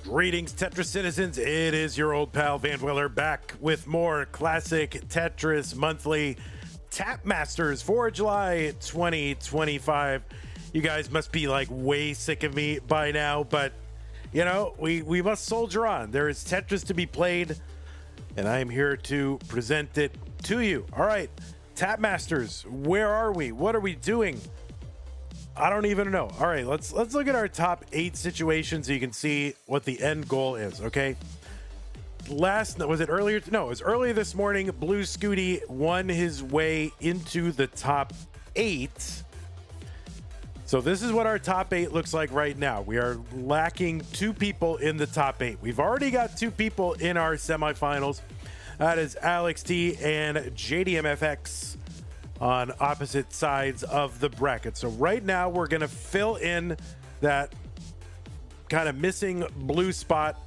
Greetings, Tetris citizens. It is your old pal Van Willer back with more classic Tetris monthly Tap Masters for July 2025. You guys must be like way sick of me by now, but you know, we must soldier on. There is Tetris to be played, and I am here to present it to you. All right, Tap Masters, where are we? What are we doing? I don't even know. All right, let's look at our top 8 situations so you can see what the end goal is, okay? Was it earlier? No, it was earlier this morning. Blue Scooty won his way into the top 8. So this is what our top 8 looks like right now. We are lacking 2 people in the top 8. We've already got 2 people in our semifinals. That is Alex T and JDMFX on opposite sides of the bracket. So right now we're going to fill in that kind of missing blue spot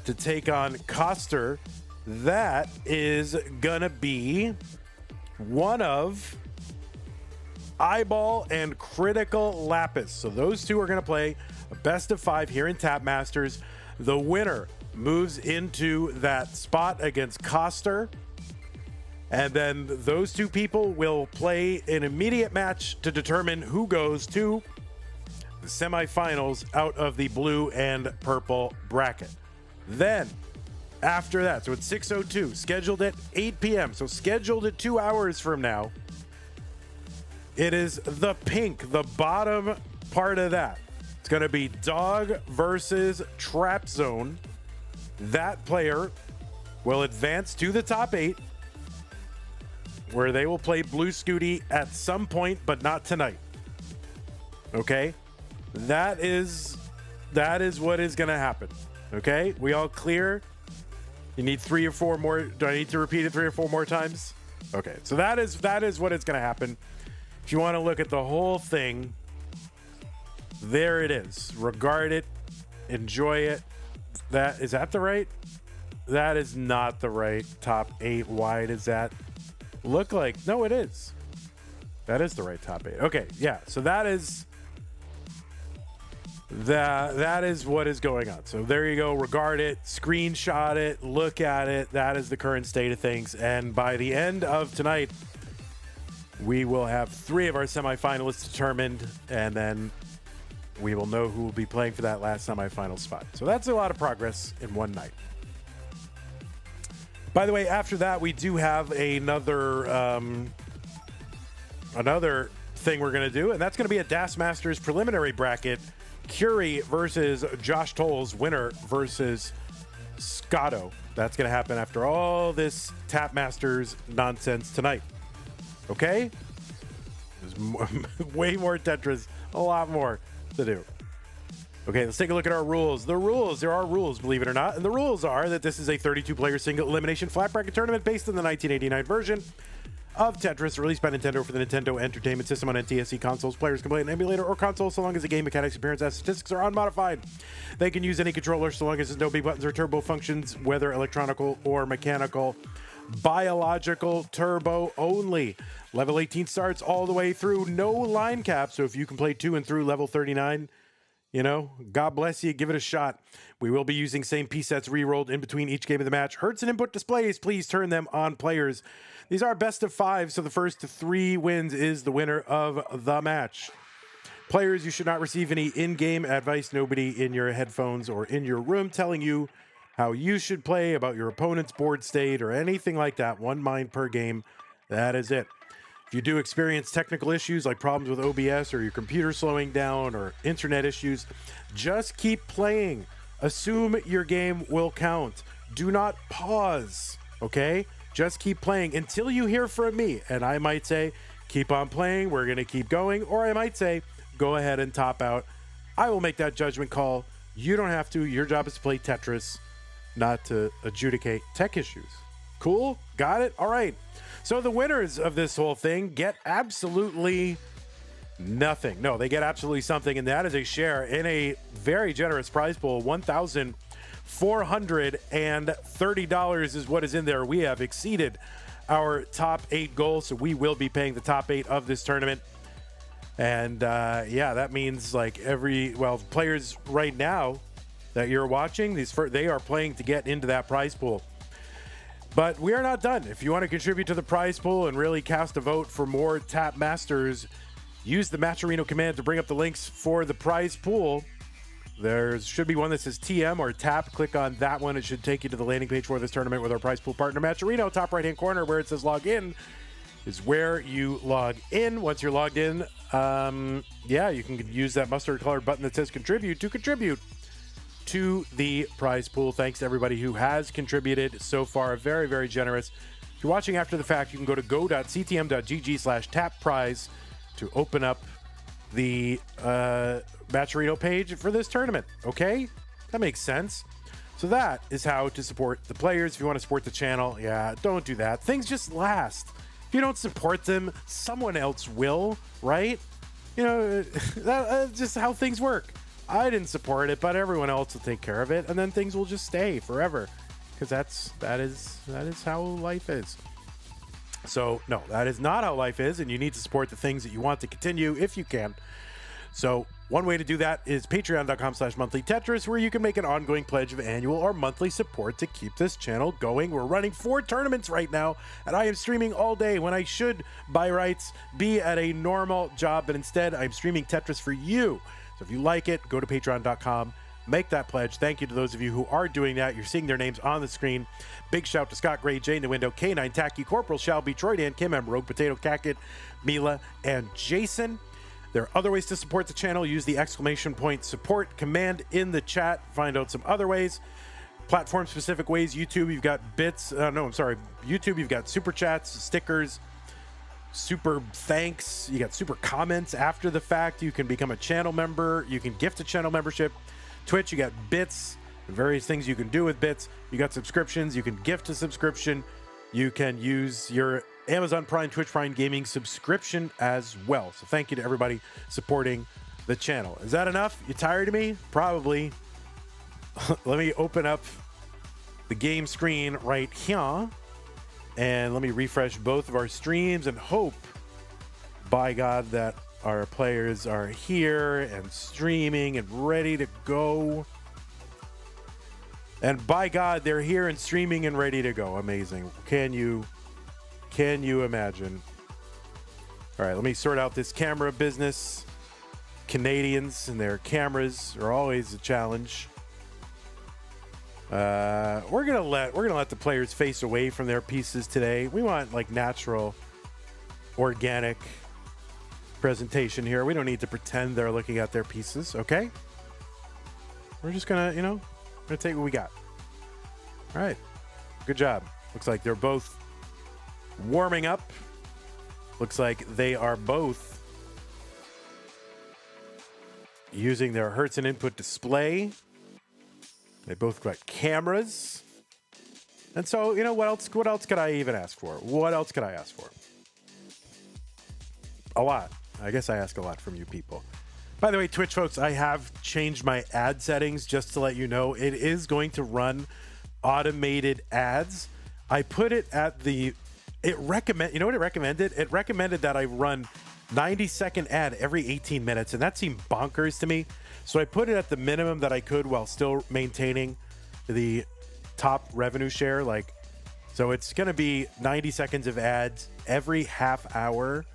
to take on Koster. That is going to be one of Iball and Critical Lapis. So those 2 are going to play a best of 5 here in Tap Masters. The winner moves into that spot against Koster. And then those 2 people will play an immediate match to determine who goes to the semifinals out of the blue and purple bracket. Then after that, so it's 6:02, scheduled at 8 p.m. So scheduled at 2 hours from now, it is the pink, the bottom part of that. It's going to be Dog versus Trap Zone. That player will advance to the top 8, where they will play Blue Scooty at some point, but not tonight. Okay? That is what is going to happen. Okay? We all clear? You need 3 or 4 more. Do I need to repeat it 3 or 4 more times? Okay. So that is what is going to happen. If you want to look at the whole thing, there it is. Regard it. Enjoy it. Is that the right? That is not the right top 8. Why does that look like? No, it is. That is the right top 8. Okay, yeah. So that is that is what is going on. So there you go. Regard it, screenshot it, look at it. That is the current state of things. And by the end of tonight, we will have 3 of our semifinalists determined, and then we will know who will be playing for that last semifinal spot. So that's a lot of progress in one night. By the way, after that, we do have another thing we're going to do, and that's going to be a DAS Masters preliminary bracket. Curie versus Josh Tolles, winner versus Scotto. That's going to happen after all this Tap Masters nonsense tonight. Okay? There's way more Tetris, a lot more to do. Okay, let's take a look at our rules. There are rules, believe it or not. And the rules are that this is a 32-player single elimination flat bracket tournament based on the 1989 version of Tetris, released by Nintendo for the Nintendo Entertainment System on NTSC consoles. Players can play an emulator or console so long as the game mechanics, appearance, and statistics are unmodified. They can use any controller so long as there's no big buttons or turbo functions, whether electronical or mechanical. Biological turbo only. Level 18 starts all the way through, no line cap. So if you can play to and through level 39, you know, God bless you, give it a shot. We will be using same piece sets re-rolled in between each game of the match. Hertz and input displays, please turn them on, players. These are best of 5, so the first 3 wins is the winner of the match. Players, you should not receive any in-game advice. Nobody in your headphones or in your room telling you how you should play, about your opponent's board state, or anything like that. 1 mind per game. That is it. If you do experience technical issues like problems with OBS or your computer slowing down or internet issues, just keep playing. Assume your game will count. Do not pause, okay? Just keep playing until you hear from me. And I might say, keep on playing, we're going to keep going. Or I might say, go ahead and top out. I will make that judgment call. You don't have to. Your job is to play Tetris, not to adjudicate tech issues. Cool? Got it? All right. So the winners of this whole thing get absolutely nothing. No, they get absolutely something, and that is a share in a very generous prize pool. $1,430 is what is in there. We have exceeded our top 8 goals, so we will be paying the top 8 of this tournament. And yeah, that means like players right now that you're watching, they are playing to get into that prize pool. But we are not done. If you want to contribute to the prize pool and really cast a vote for more Tap Masters, use the Matcherino command to bring up the links for the prize pool. There should be one that says TM or Tap. Click on that one. It should take you to the landing page for this tournament with our prize pool partner, Matcherino. Top right-hand corner where it says log in is where you log in. Once you're logged in, yeah, you can use that mustard-colored button that says contribute to contribute to the prize pool. Thanks to everybody who has contributed so far. Very, very generous. If you're watching after the fact, you can go to go.ctm.gg/tapprize to open up the Matcherino page for this tournament. Okay? That makes sense. So that is how to support the players. If you want to support the channel, yeah, don't do that. Things just last. If you don't support them, someone else will, right? You know, that's just how things work. I didn't support it, but everyone else will take care of it, and then things will just stay forever, because that is how life is. So no, that is not how life is, and you need to support the things that you want to continue if you can. So one way to do that is patreon.com/monthlytetris, where you can make an ongoing pledge of annual or monthly support to keep this channel going. We're running 4 tournaments right now, and I am streaming all day when I should, by rights, be at a normal job, but instead I'm streaming Tetris for you. So if you like it, go to patreon.com, make that pledge. Thank you to those of you who are doing that. You're seeing their names on the screen. Big shout to Scott Gray, Jay in the window, K9 Tacky, Corporal Shelby, Troy Dan, Kim M, Rogue Potato, Cackett, Mila, and Jason. There are other ways to support the channel. Use the ! support command in the chat. Find out some other ways. Platform-specific ways. YouTube, you've got bits. YouTube, you've got super chats, stickers, super thanks. You got super comments after the fact. You can become a channel member. You can gift a channel membership. Twitch, you got bits, various things you can do with bits. You got subscriptions. You can gift a subscription. You can use your Amazon Prime, Twitch Prime Gaming subscription as well. So thank you to everybody supporting the channel. Is that enough? You tired of me? Probably. Let me open up the game screen right here. And let me refresh both of our streams and hope, by God, that our players are here and streaming and ready to go. And by God, they're here and streaming and ready to go. Amazing. Can you imagine? All right, let me sort out this camera business. Canadians and their cameras are always a challenge. We're gonna let the players face away from their pieces today. We want like natural, organic presentation here. We don't need to pretend they're looking at their pieces, okay? We're just gonna, gonna take what we got. All right, good job. Looks like they're both warming up. Looks like they are both using their Hertz and input display. They both got cameras. And so, what else could I even ask for? What else could I ask for? A lot. I guess I ask a lot from you people. By the way, Twitch folks, I have changed my ad settings just to let you know. It is going to run automated ads. I put it at you know what it recommended? It recommended that I run 90-second ad every 18 minutes, and that seemed bonkers to me. So I put it at the minimum that I could while still maintaining the top revenue share. So it's going to be 90 seconds of ads every half hour.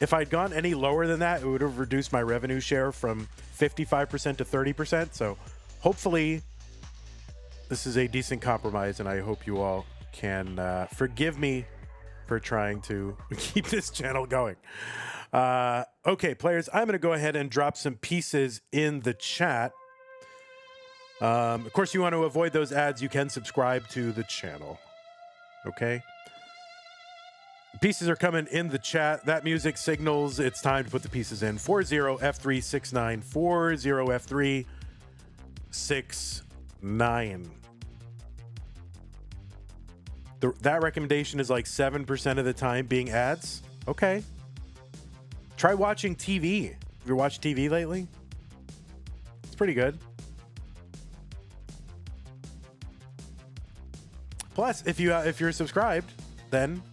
If I'd gone any lower than that, it would have reduced my revenue share from 55% to 30%. So hopefully this is a decent compromise, and I hope you all can forgive me for trying to keep this channel going. Okay, players, I'm going to go ahead and drop some pieces in the chat. Of course, you want to avoid those ads, you can subscribe to the channel. Okay? Pieces are coming in the chat. That music signals it's time to put the pieces in. 40F369. 40F369. That recommendation is like 7% of the time being ads. Okay. Try watching TV. Have you watched TV lately? It's pretty good. Plus, if you're subscribed, then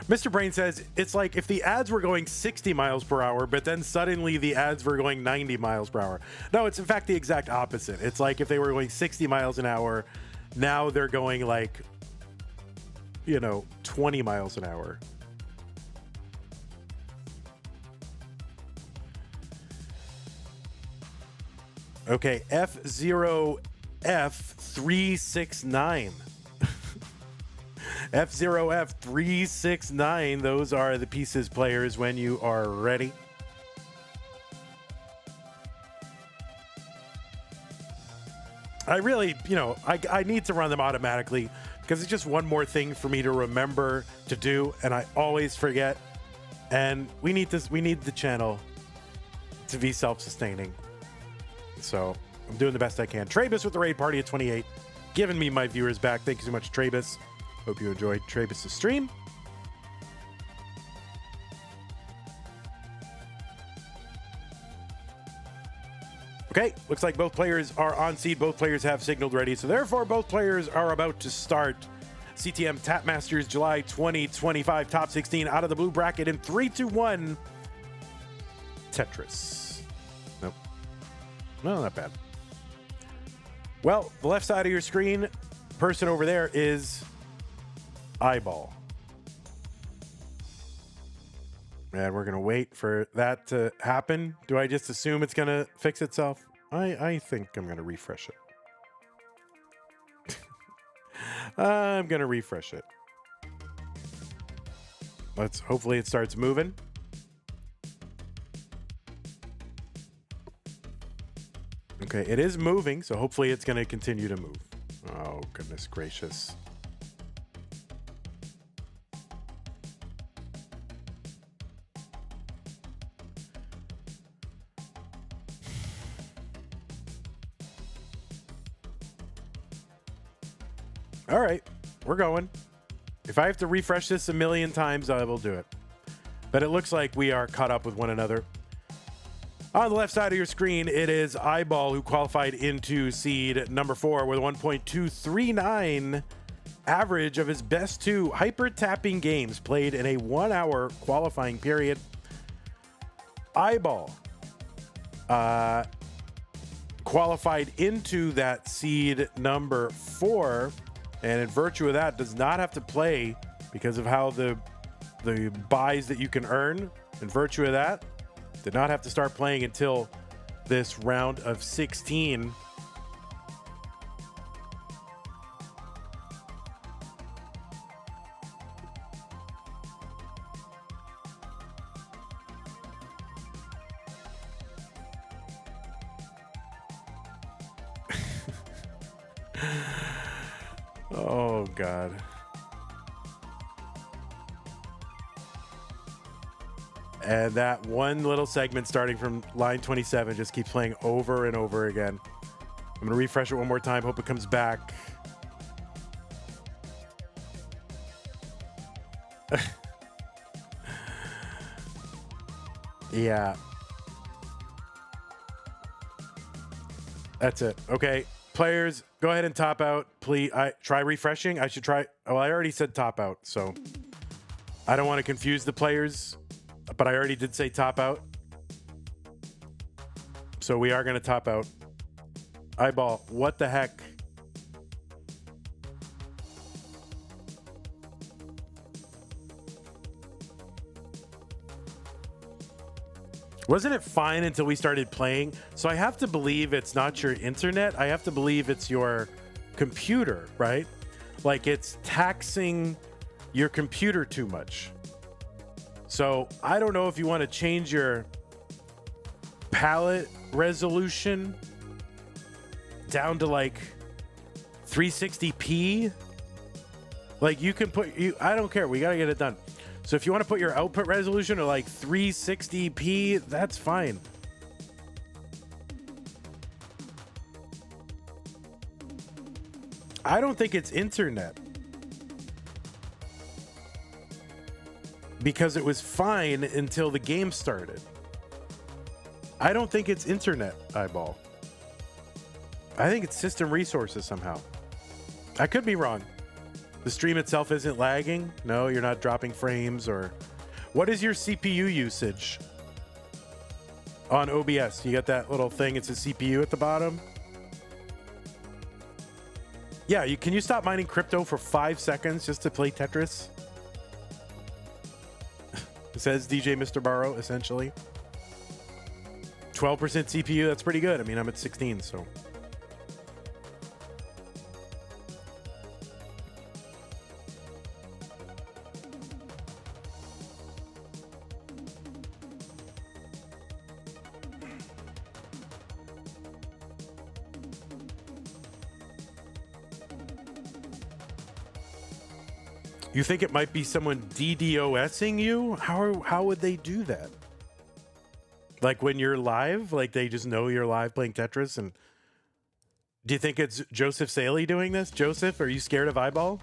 Mr. Brain says it's like if the ads were going 60 miles per hour, but then suddenly the ads were going 90 miles per hour. No, it's in fact the exact opposite. It's like if they were going 60 miles an hour, now they're going 20 miles an hour. Okay, F0F369. F0F369. Those are the pieces, players, when you are ready. I really, I need to run them automatically because it's just one more thing for me to remember to do, and I always forget. And we need the channel to be self-sustaining. So I'm doing the best I can. Trabus with the raid party at 28, giving me my viewers back. Thank you so much, Trabus. Hope you enjoyed Trabus' stream. Okay, looks like both players are on seed. Both players have signaled ready. So therefore, both players are about to start CTM Tap Masters July 2025 Top 16 out of the blue bracket in 3, 2, 1. Tetris. Nope. No, not bad. Well, the left side of your screen, person over there is Iball. And we're going to wait for that to happen. Do I just assume it's going to fix itself? I think I'm going to refresh it. I'm going to refresh it. Hopefully it starts moving. Okay, it is moving, so hopefully it's going to continue to move. Oh, goodness gracious. All right, we're going. If I have to refresh this a million times, I will do it. But it looks like we are caught up with one another. On the left side of your screen, it is Iball, who qualified into seed number 4 with 1.239 average of his best 2 hyper tapping games played in a 1-hour qualifying period. Iball qualified into that seed number 4, and in virtue of that does not have to play because of how the buys that you can earn. In virtue of that, did not have to start playing until this round of 16. Oh, God. And that one little segment starting from line 27 just keeps playing over and over again. I'm going to refresh it one more time. Hope it comes back. Yeah. That's it. Okay. Players, go ahead and top out. Please, try refreshing. I should try. Oh, I already said top out, so I don't want to confuse the players, but I already did say top out. So we are going to top out. Iball, what the heck? Wasn't it fine until we started playing? So I have to believe it's not your internet. I have to believe it's your computer, right? Like it's taxing your computer too much. So I don't know if you want to change your palette resolution down to like 360p. Like you can put I don't care. We got to get it done. So if you want to put your output resolution to like 360p, that's fine. I don't think it's internet. Because it was fine until the game started. I don't think it's internet, Iball. I think it's system resources somehow. I could be wrong. The stream itself isn't lagging? No, you're not dropping frames or... What is your CPU usage on OBS? You got that little thing, it's a CPU at the bottom? Yeah, can you stop mining crypto for 5 seconds just to play Tetris? It says DJ Mr. Barrow, essentially. 12% CPU, that's pretty good. I mean, I'm at 16, so... You think it might be someone DDoSing you? How would they do that? Like when you're live, like they just know you're live playing Tetris, and do you think it's Joseph Saley doing this? Joseph, are you scared of Iball?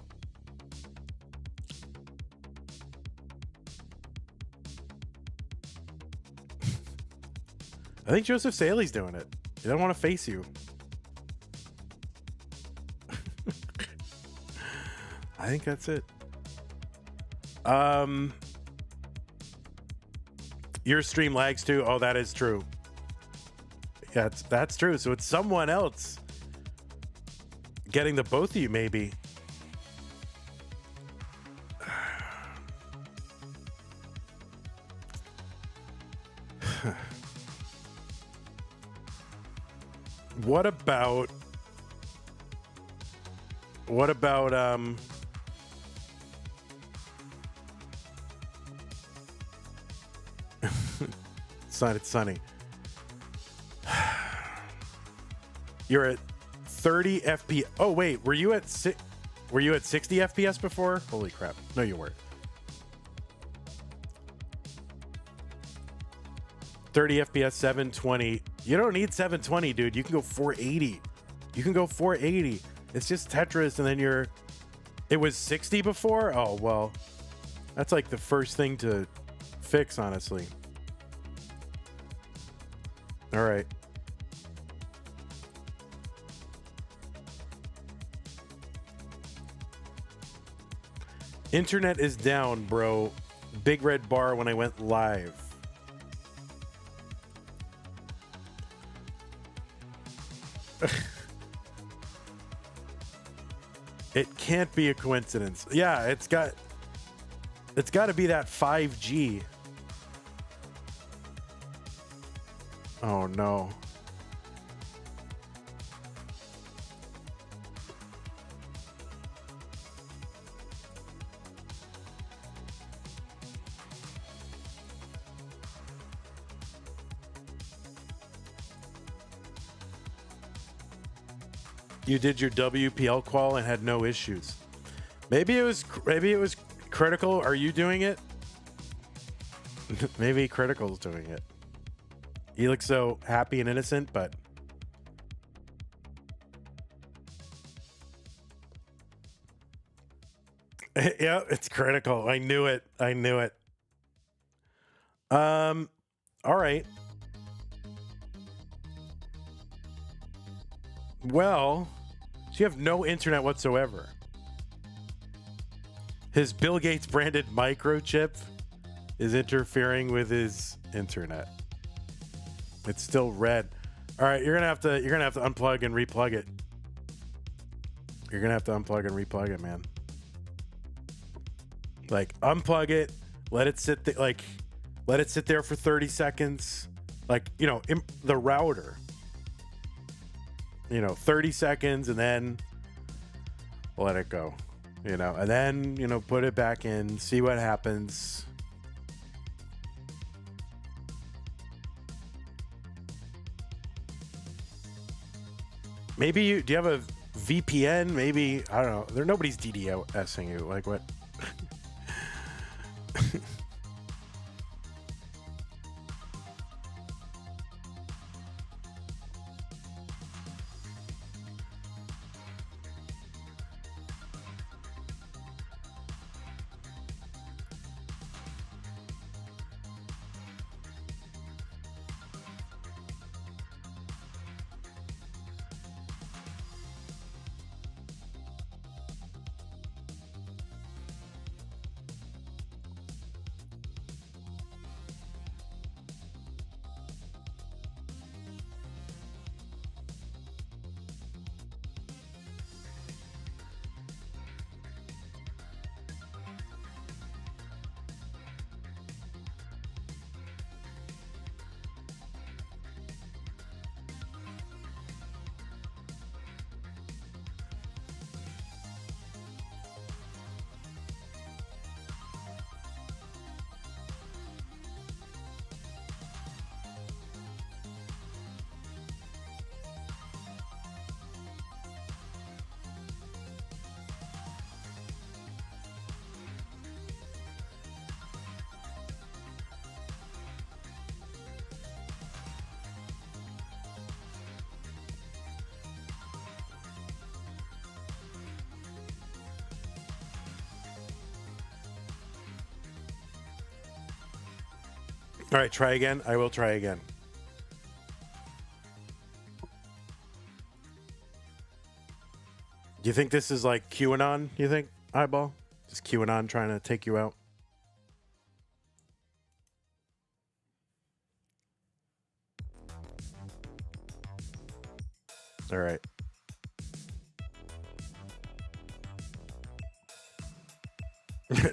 I think Joseph Saley's doing it. He doesn't want to face you. I think that's it. Your stream lags too. Oh, that is true. Yeah, that's true. So it's someone else getting the both of you, maybe. What about it's sunny. You're at 30 FPS. Oh wait, were you at 60 FPS before? Holy crap. No, you weren't. 30 FPS, 720. You don't need 720, dude. You can go 480. You can go 480. It's just Tetris, and then it was 60 before? Oh, well, that's like the first thing to fix, honestly. All right. Internet is down, bro. Big red bar when I went live. It can't be a coincidence. Yeah, it's got to be that 5G. Oh no. You did your WPL qual and had no issues. Maybe it was Critical. Are you doing it? Maybe Critical's doing it. He looks so happy and innocent, but yeah, it's Critical. I knew it. I knew it. All right. Well, so you have no internet whatsoever. His Bill Gates branded microchip is interfering with his internet. It's still red. All right, you're gonna have to unplug and replug it. You're gonna have to unplug and replug it, man. Like unplug it, let it sit let it sit there for 30 seconds. Like, you know, the router. 30 seconds and then let it go. And then, put it back in, see what happens. Maybe do you have a VPN? Maybe, I don't know. Nobody's DDoSing you. Like what? All right, try again. I will try again. Do you think this is like QAnon? You think, Iball? Just QAnon trying to take you out? All right.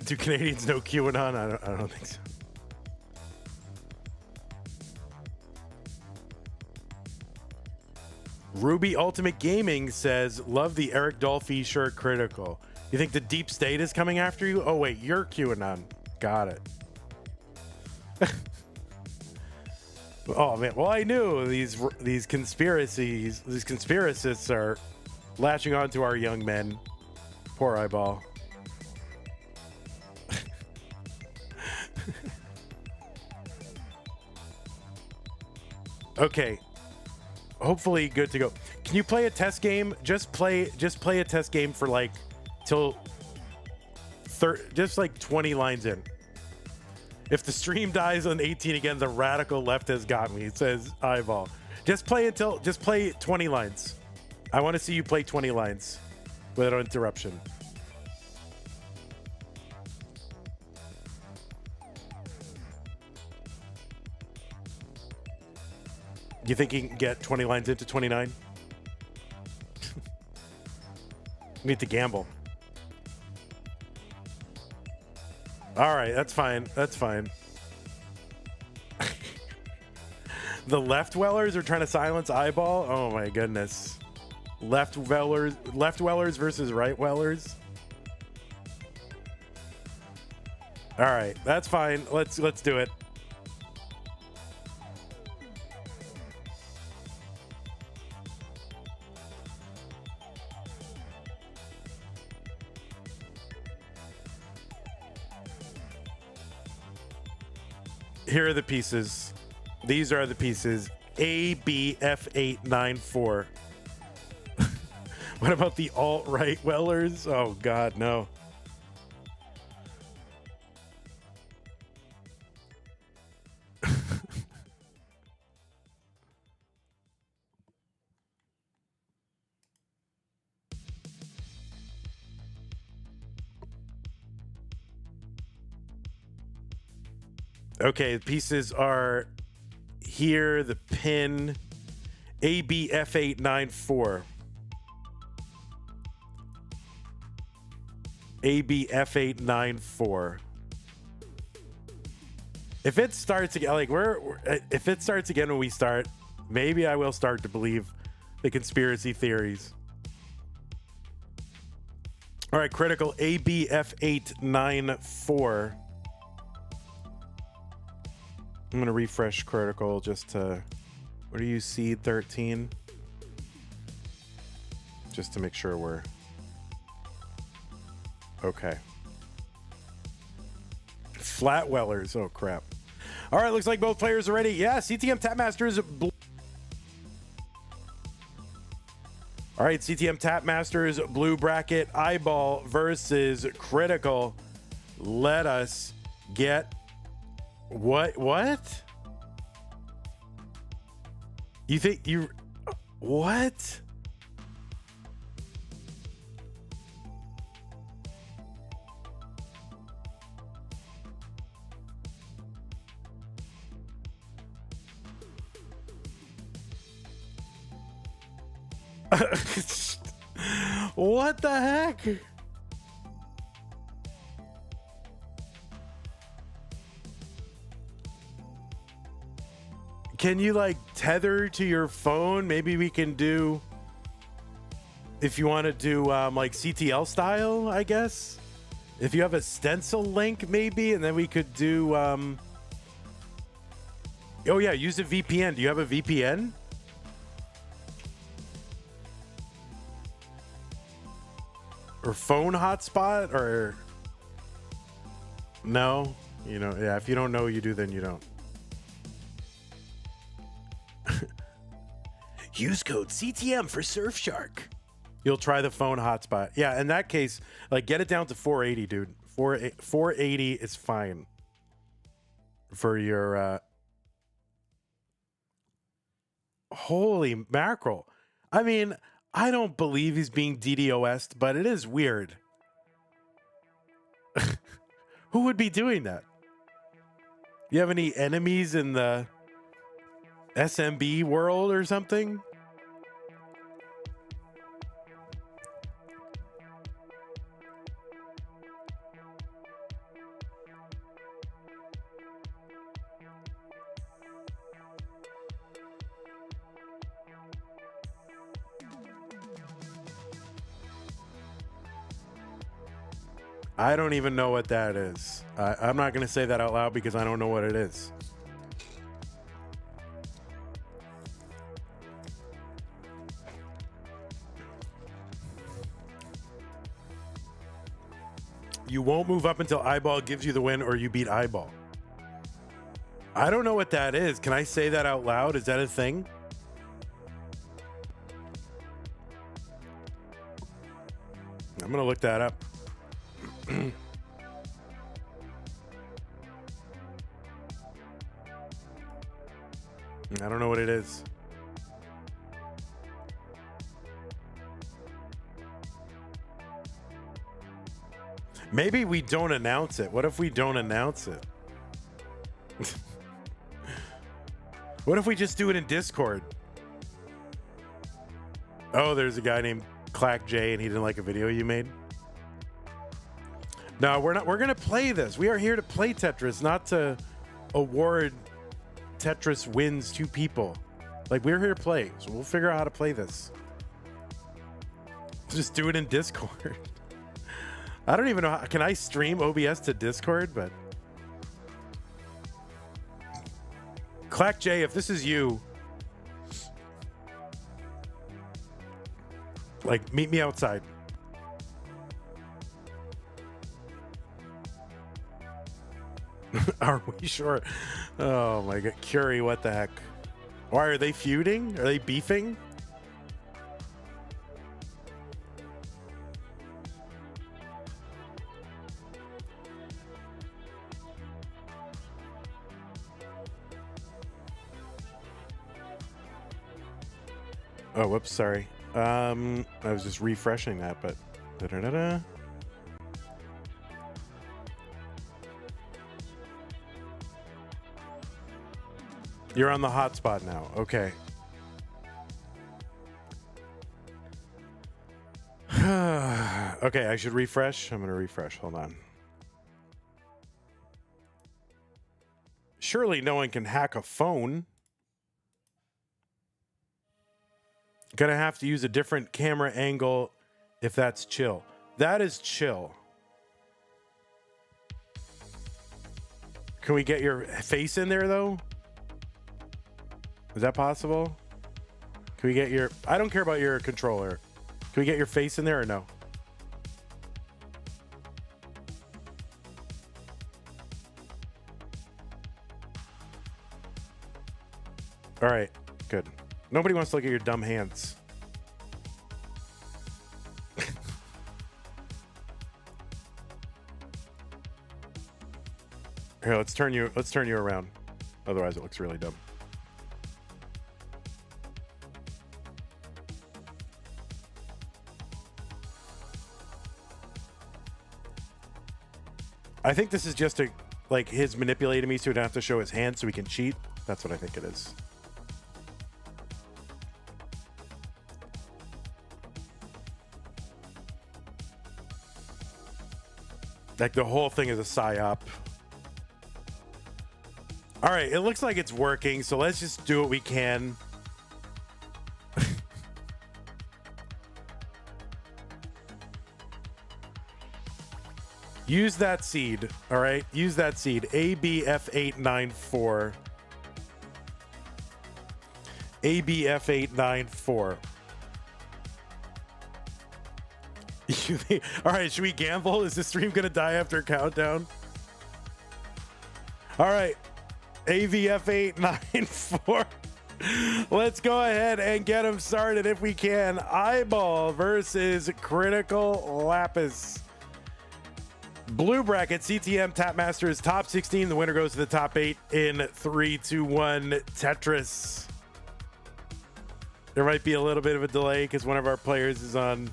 Do Canadians know QAnon? I don't think so. Ruby Ultimate Gaming says, love the Eric Dolphy shirt Critical. You think the deep state is coming after you? Oh, wait, you're QAnon. Got it. Oh, man. Well, I knew these conspiracists are latching on to our young men. Poor Iball. Okay. Hopefully good to go. Can you play a test game? Just play a test game for like till just like 20 lines in. If the stream dies on 18 again, the radical left has got me. It says Iball. Just play 20 lines. I want to see you play 20 lines without interruption. Do you think he can get 20 lines into 29? Need to gamble. All right, that's fine. That's fine. The left wellers are trying to silence Iball. Oh my goodness. Left wellers versus right wellers. All right, that's fine. Let's do it. Here are the pieces. These are the pieces. ABF894. What about the alt-right wellers? Oh, God, no. Okay, the pieces are here. The pin ABF894. ABF894. If it starts again, like if it starts again when we start, maybe I will start to believe the conspiracy theories. All right, Critical ABF894. I'm going to refresh Critical just to, what do you see, 13? Just to make sure we're okay. Flat wellers. Oh, crap. All right, looks like both players are ready. Yeah, CTM Tapmasters. All right, CTM Tapmasters blue bracket Iball versus Critical. Let us get what? You think you what? What the heck? Can you like tether to your phone? Maybe we can do, if you want to do like CTL style, I guess. If you have a stencil link maybe, and then we could do oh yeah, use a VPN. Do you have a VPN? Or phone hotspot? Or no? You know, yeah, if you don't know, you do, then you don't. Use code CTM for Surfshark. You'll try the phone hotspot. Yeah, in that case, like get it down to 480, dude. 480 is fine for your holy mackerel. I mean, I don't believe he's being DDoS'd, but it is weird. Who would be doing that? You have any enemies in the SMB world or something? I don't even know what that is. I'm not going to say that out loud because I don't know what it is. You won't move up until Iball gives you the win or you beat Iball. I don't know what that is. Can I say that out loud? Is that a thing? I'm going to look that up. I don't know what it is. Maybe we don't announce it. What if we don't announce it? What if we just do it in Discord? Oh, there's a guy named Clack J and he didn't like a video you made. No, we're not. We're going to play this. We are here to play Tetris, not to award Tetris wins to people. Like, we're here to play. So we'll figure out how to play this. Just do it in Discord. I don't even know how. Can I stream OBS to Discord? But Clack J, if this is you, like, meet me outside. Are we sure? Oh my god. Curie, what the heck? Why are they feuding? Are they beefing? Oh, whoops, sorry. I was just refreshing that, but da-da-da-da. You're on the hotspot now. Okay. Okay, I should refresh. I'm going to refresh. Hold on. Surely no one can hack a phone. Gonna have to use a different camera angle if that's chill. That is chill. Can we get your face in there though? Is that possible? Can we get your... I don't care about your controller. Can we get your face in there or no? All right, good. Nobody wants to look at your dumb hands. Here, let's turn you around. Otherwise it looks really dumb. I think this is just a, like, his manipulating me so he don't have to show his hand so he can cheat. That's what I think it is. Like, the whole thing is a psyop. All right, it looks like it's working, so let's just do what we can. Use that seed, all right? Use that seed, ABF894. ABF894. All right, should we gamble? Is the stream gonna die after a countdown? All right, AVF894. Let's go ahead and get him started if we can. Iball versus Critical Lapis. Blue bracket, CTM Tap Masters top 16. The winner goes to the top 8 in 3, 2, 1 Tetris. There might be a little bit of a delay because one of our players is on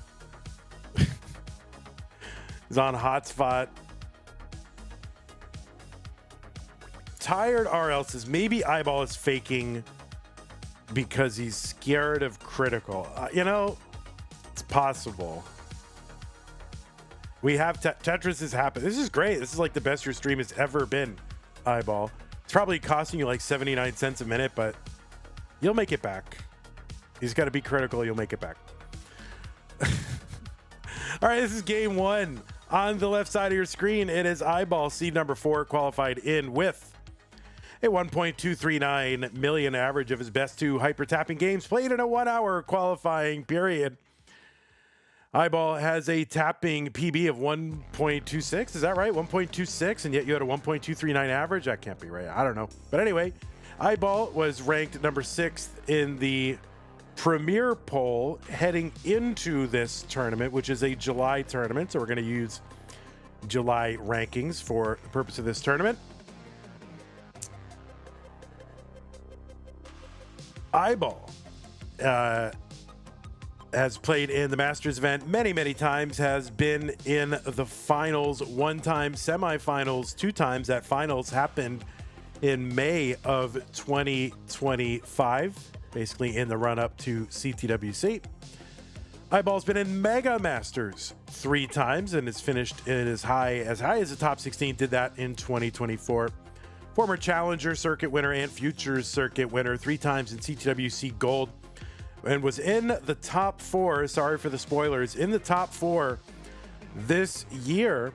hotspot. Tired RL says maybe Iball is faking because he's scared of Critical. You know, it's possible. We have Tetris has happened. This is great. This is like the best your stream has ever been, Iball. It's probably costing you like 79 cents a minute, but you'll make it back. You just got to be Critical. You'll make it back. All right, this is game one. On the left side of your screen, it is Iball, seed number 4, qualified in with a 1.239 million average of his best 2 hyper tapping games played in a 1-hour qualifying period. Iball has a tapping PB of 1.26. Is that right? 1.26, and yet you had a 1.239 average? That can't be right. I don't know. But anyway, Iball was ranked number 6th in the Premier poll heading into this tournament, which is a July tournament. So we're going to use July rankings for the purpose of this tournament. Iball has played in the Masters event many, many times, has been in the finals 1 time, semifinals 2 times. That finals happened in May of 2025, basically in the run-up to CTWC. Iball's been in Mega Masters 3 times and has finished in as high as the top 16. Did that in 2024. Former Challenger Circuit winner and Futures Circuit winner 3 times in CTWC Gold, and was in the top 4. Sorry for the spoilers. In the top 4 this year.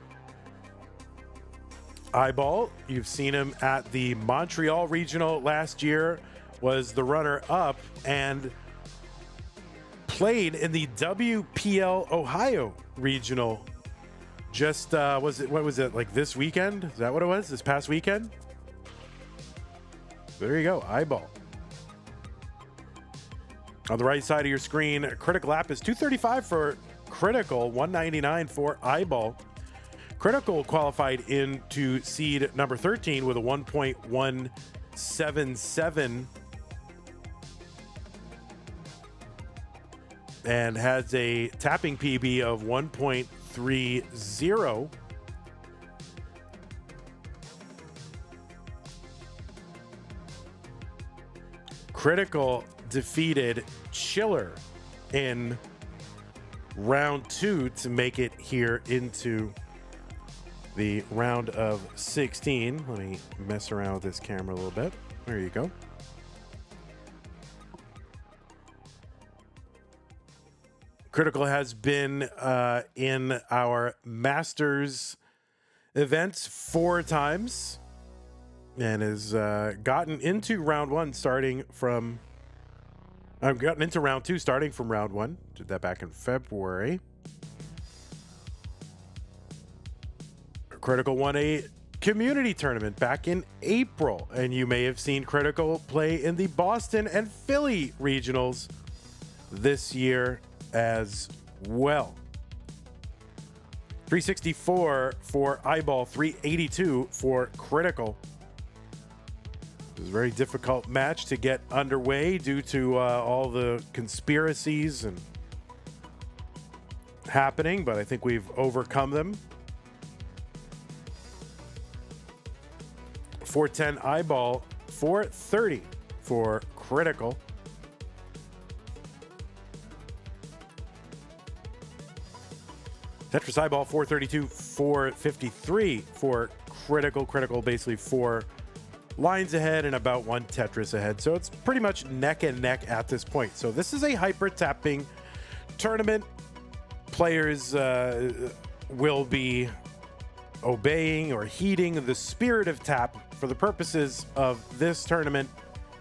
Iball, you've seen him at the Montreal Regional last year, was the runner-up, and played in the WPL Ohio Regional. Just what was it like this weekend? Is that what it was? This past weekend? There you go, Iball. On the right side of your screen, Critical app is 235 for Critical, 199 for Iball. Critical qualified into seed number 13 with a 1.177 and has a tapping PB of 1.30. Critical defeated Chiller in round 2 to make it here into the round of 16. Let me mess around with this camera a little bit. There you go. Critical has been in our Masters events 4 times and has gotten into round 1 starting from I've gotten into round 2 starting from round 1. Did that back in February. Critical won a community tournament back in April, and you may have seen Critical play in the Boston and Philly regionals this year as well. 364 for Iball, 382 for Critical. It was a very difficult match to get underway due to all the conspiracies and happening, but I think we've overcome them. 410 Iball, 430 for Critical. Tetris Iball, 432, 453 for Critical. Critical basically 4 lines ahead and about 1 Tetris ahead. So it's pretty much neck and neck at this point. So this is a hyper tapping tournament. Players will be obeying or heeding the spirit of tap for the purposes of this tournament,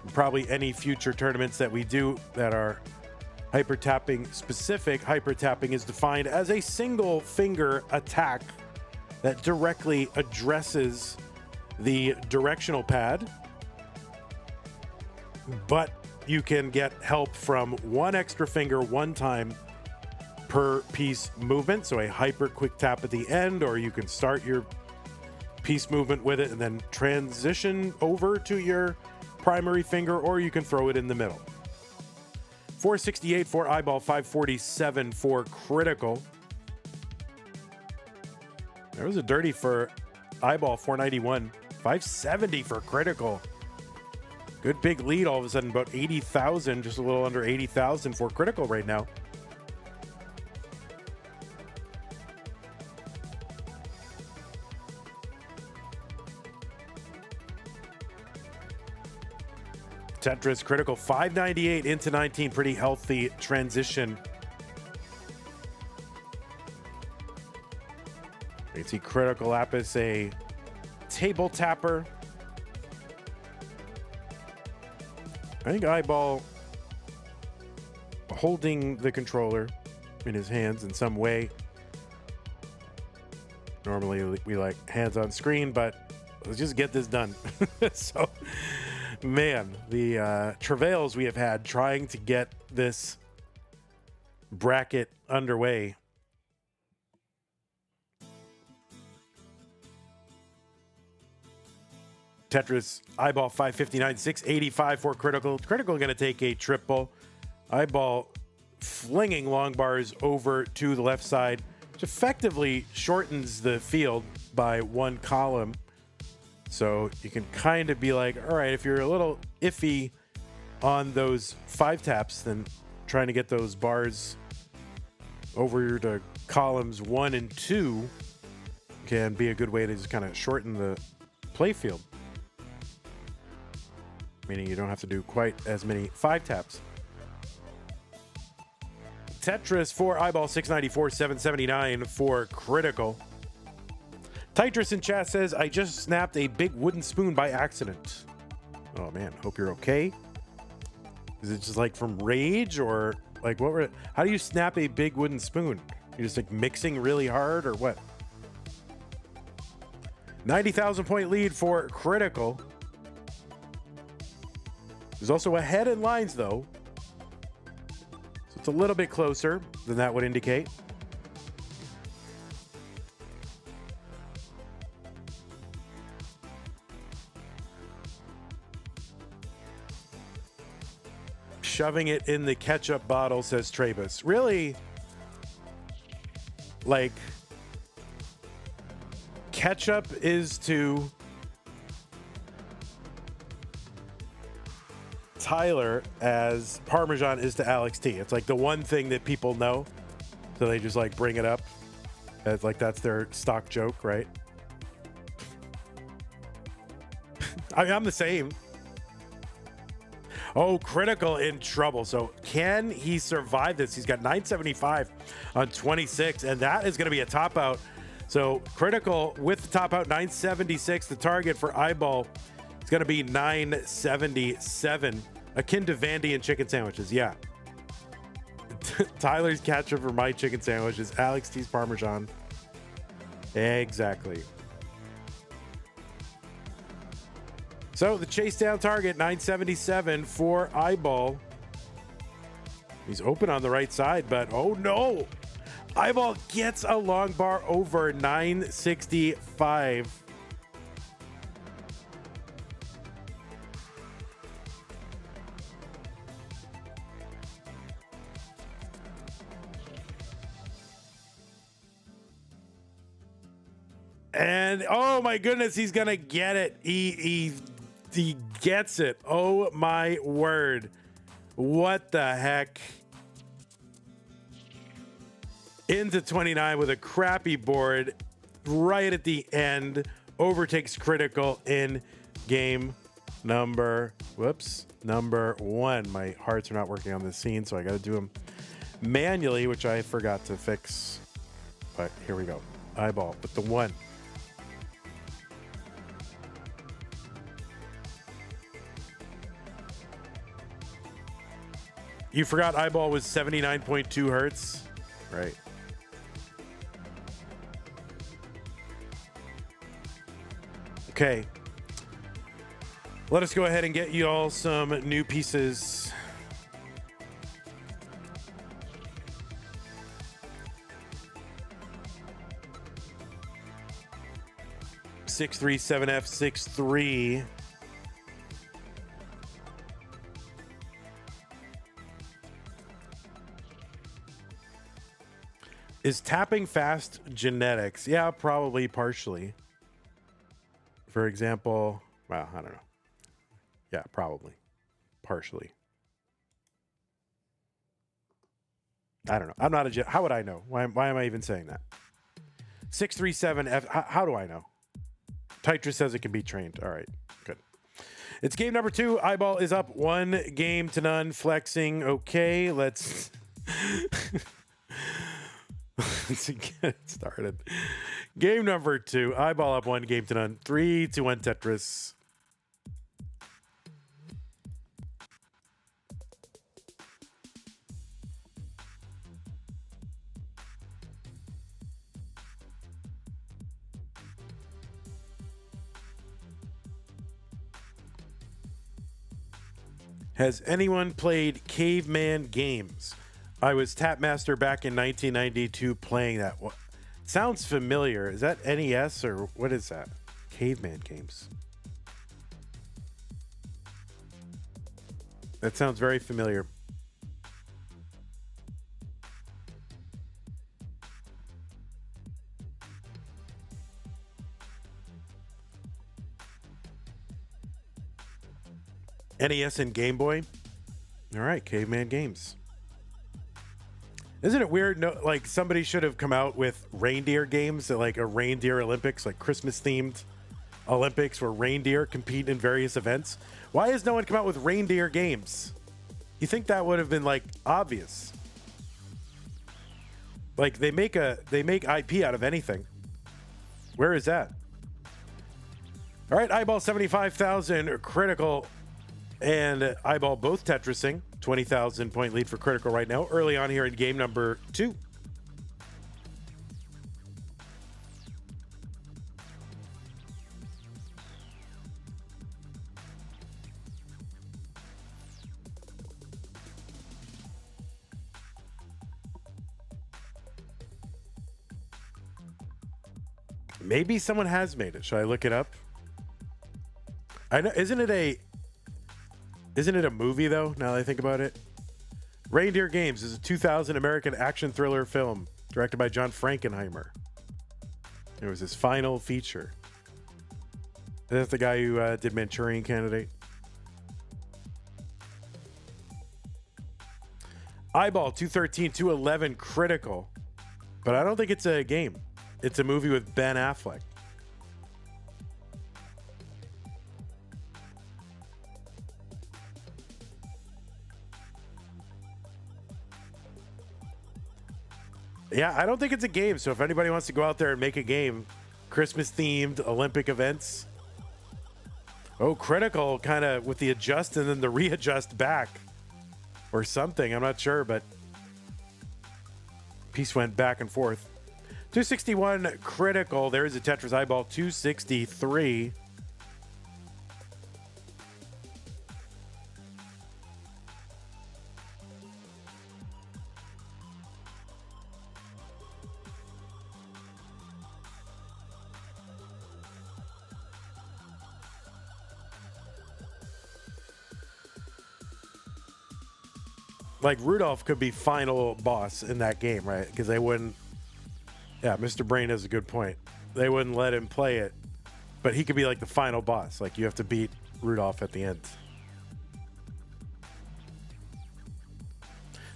and probably any future tournaments that we do that are hyper tapping specific. Hyper tapping is defined as a single finger attack that directly addresses the directional pad, but you can get help from 1 extra finger 1 time per piece movement. So a hyper quick tap at the end, or you can start your piece movement with it and then transition over to your primary finger, or you can throw it in the middle. 468 for Iball, 547 for Critical. There was a dirty for Iball, 491, 570 for Critical. Good big lead all of a sudden, about 80,000, just a little under 80,000 for Critical right now. Tetris Critical, 598 into 19, pretty healthy transition. You can see Critical app is a table tapper. I think Iball holding the controller in his hands in some way. Normally we like hands on screen, but let's just get this done. So, man, the travails we have had trying to get this bracket underway. Tetris Iball, 559, 685 for Critical. Critical going to take a triple. Iball flinging long bars over to the left side, which effectively shortens the field by 1 column. So you can kind of be like, all right, if you're a little iffy on those 5 taps, then trying to get those bars over to columns 1 and 2 can be a good way to just kind of shorten the play field. Meaning you don't have to do quite as many 5 taps. Tetris for Iball, 694, 779 for Critical. Tetris in chat says, I just snapped a big wooden spoon by accident. Oh man, hope you're okay. Is it just like from rage or like how do you snap a big wooden spoon? You're just like mixing really hard or what? 90,000 point lead for Critical. There's also a head in lines though. So it's a little bit closer than that would indicate. Shoving it in the ketchup bottle, says Travis. Really? Like, ketchup is to Tyler as Parmesan is to Alex T. It's like the one thing that people know. So they just like bring it up as like that's their stock joke, right? I mean, I'm the same. Oh, Critical in trouble. So can he survive this? He's got 975 on 26, and that is going to be a top out. So Critical with the top out, 976. The target for Iball is going to be 977, akin to Vandy and chicken sandwiches. Yeah. Tyler's ketchup for my chicken sandwiches. Alex T's Parmesan. Exactly. So the chase down target, 977 for Iball. He's open on the right side, but oh no. Iball gets a long bar over 965. And oh my goodness, he's gonna get it. He gets it. Oh my word. What the heck? Into 29 with a crappy board right at the end. Overtakes Critical in game number 1. My hearts are not working on this scene, so I got to do them manually, which I forgot to fix. But here we go. Iball with the 1. You forgot Iball was 79.2 hertz? Right. Okay. Let us go ahead and get you all some new pieces. (637F63) Is tapping fast genetics? Yeah, probably partially. For example, well, I don't know. Yeah, probably. Partially. I don't know. I'm not a how would I know? Why am I even saying that? 637F. How do I know? Tetris says it can be trained. All right, good. It's game number 2. Iball is up 1-0. Flexing. Okay, let's let's get started. Game number 2. Iball up 1-0. 3-1 Tetris. Has anyone played Caveman Games? I was Tap Master back in 1992 playing that. What sounds familiar? Is that NES or what is that? Caveman Games. That sounds very familiar. NES and Game Boy. All right, Caveman Games. Isn't it weird? No, like somebody should have come out with reindeer games, like a reindeer Olympics, like Christmas themed Olympics where reindeer compete in various events. Why has no one come out with reindeer games? You think that would have been like obvious? Like they make IP out of anything. Where is that? All right, Iball 75,000, Critical and Iball both Tetrising. 20,000 point lead for Critical right now, early on here in game number 2. Maybe someone has made it. Should I look it up? I know. Isn't it a movie though? Now that I think about it, Reindeer Games is a 2000 American action thriller film directed by John Frankenheimer. It was his final feature. Is that the guy who did Manchurian Candidate? Iball 213, 211, Critical, but I don't think it's a game. It's a movie with Ben Affleck. Yeah, I don't think it's a game. So if anybody wants to go out there and make a game, Christmas themed Olympic events. Oh, Critical kind of with the adjust and then the readjust back or something. I'm not sure, but piece went back and forth. 261 Critical. There's a Tetris Iball. 263. Like Rudolph could be final boss in that game, right? Because they wouldn't. Yeah, Mr. Brain has a good point. They wouldn't let him play it, but he could be like the final boss. Like you have to beat Rudolph at the end.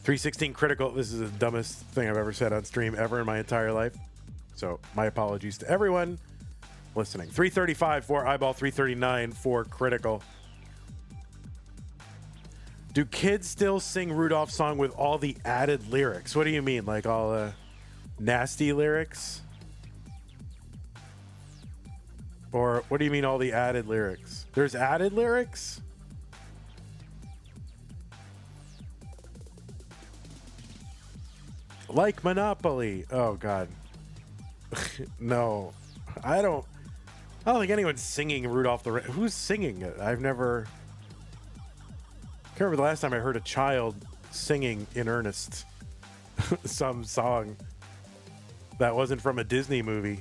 316 Critical. This is the dumbest thing I've ever said on stream ever in my entire life. So my apologies to everyone listening. 335 for Iball, 339 for Critical. Do kids still sing Rudolph's song with all the added lyrics? What do you mean? Like all the nasty lyrics? Or what do you mean all the added lyrics? There's added lyrics? Like Monopoly. Oh, God. No. I don't think anyone's singing Rudolph the Red. Who's singing it? I've never... I can't remember the last time I heard a child singing in earnest some song that wasn't from a Disney movie.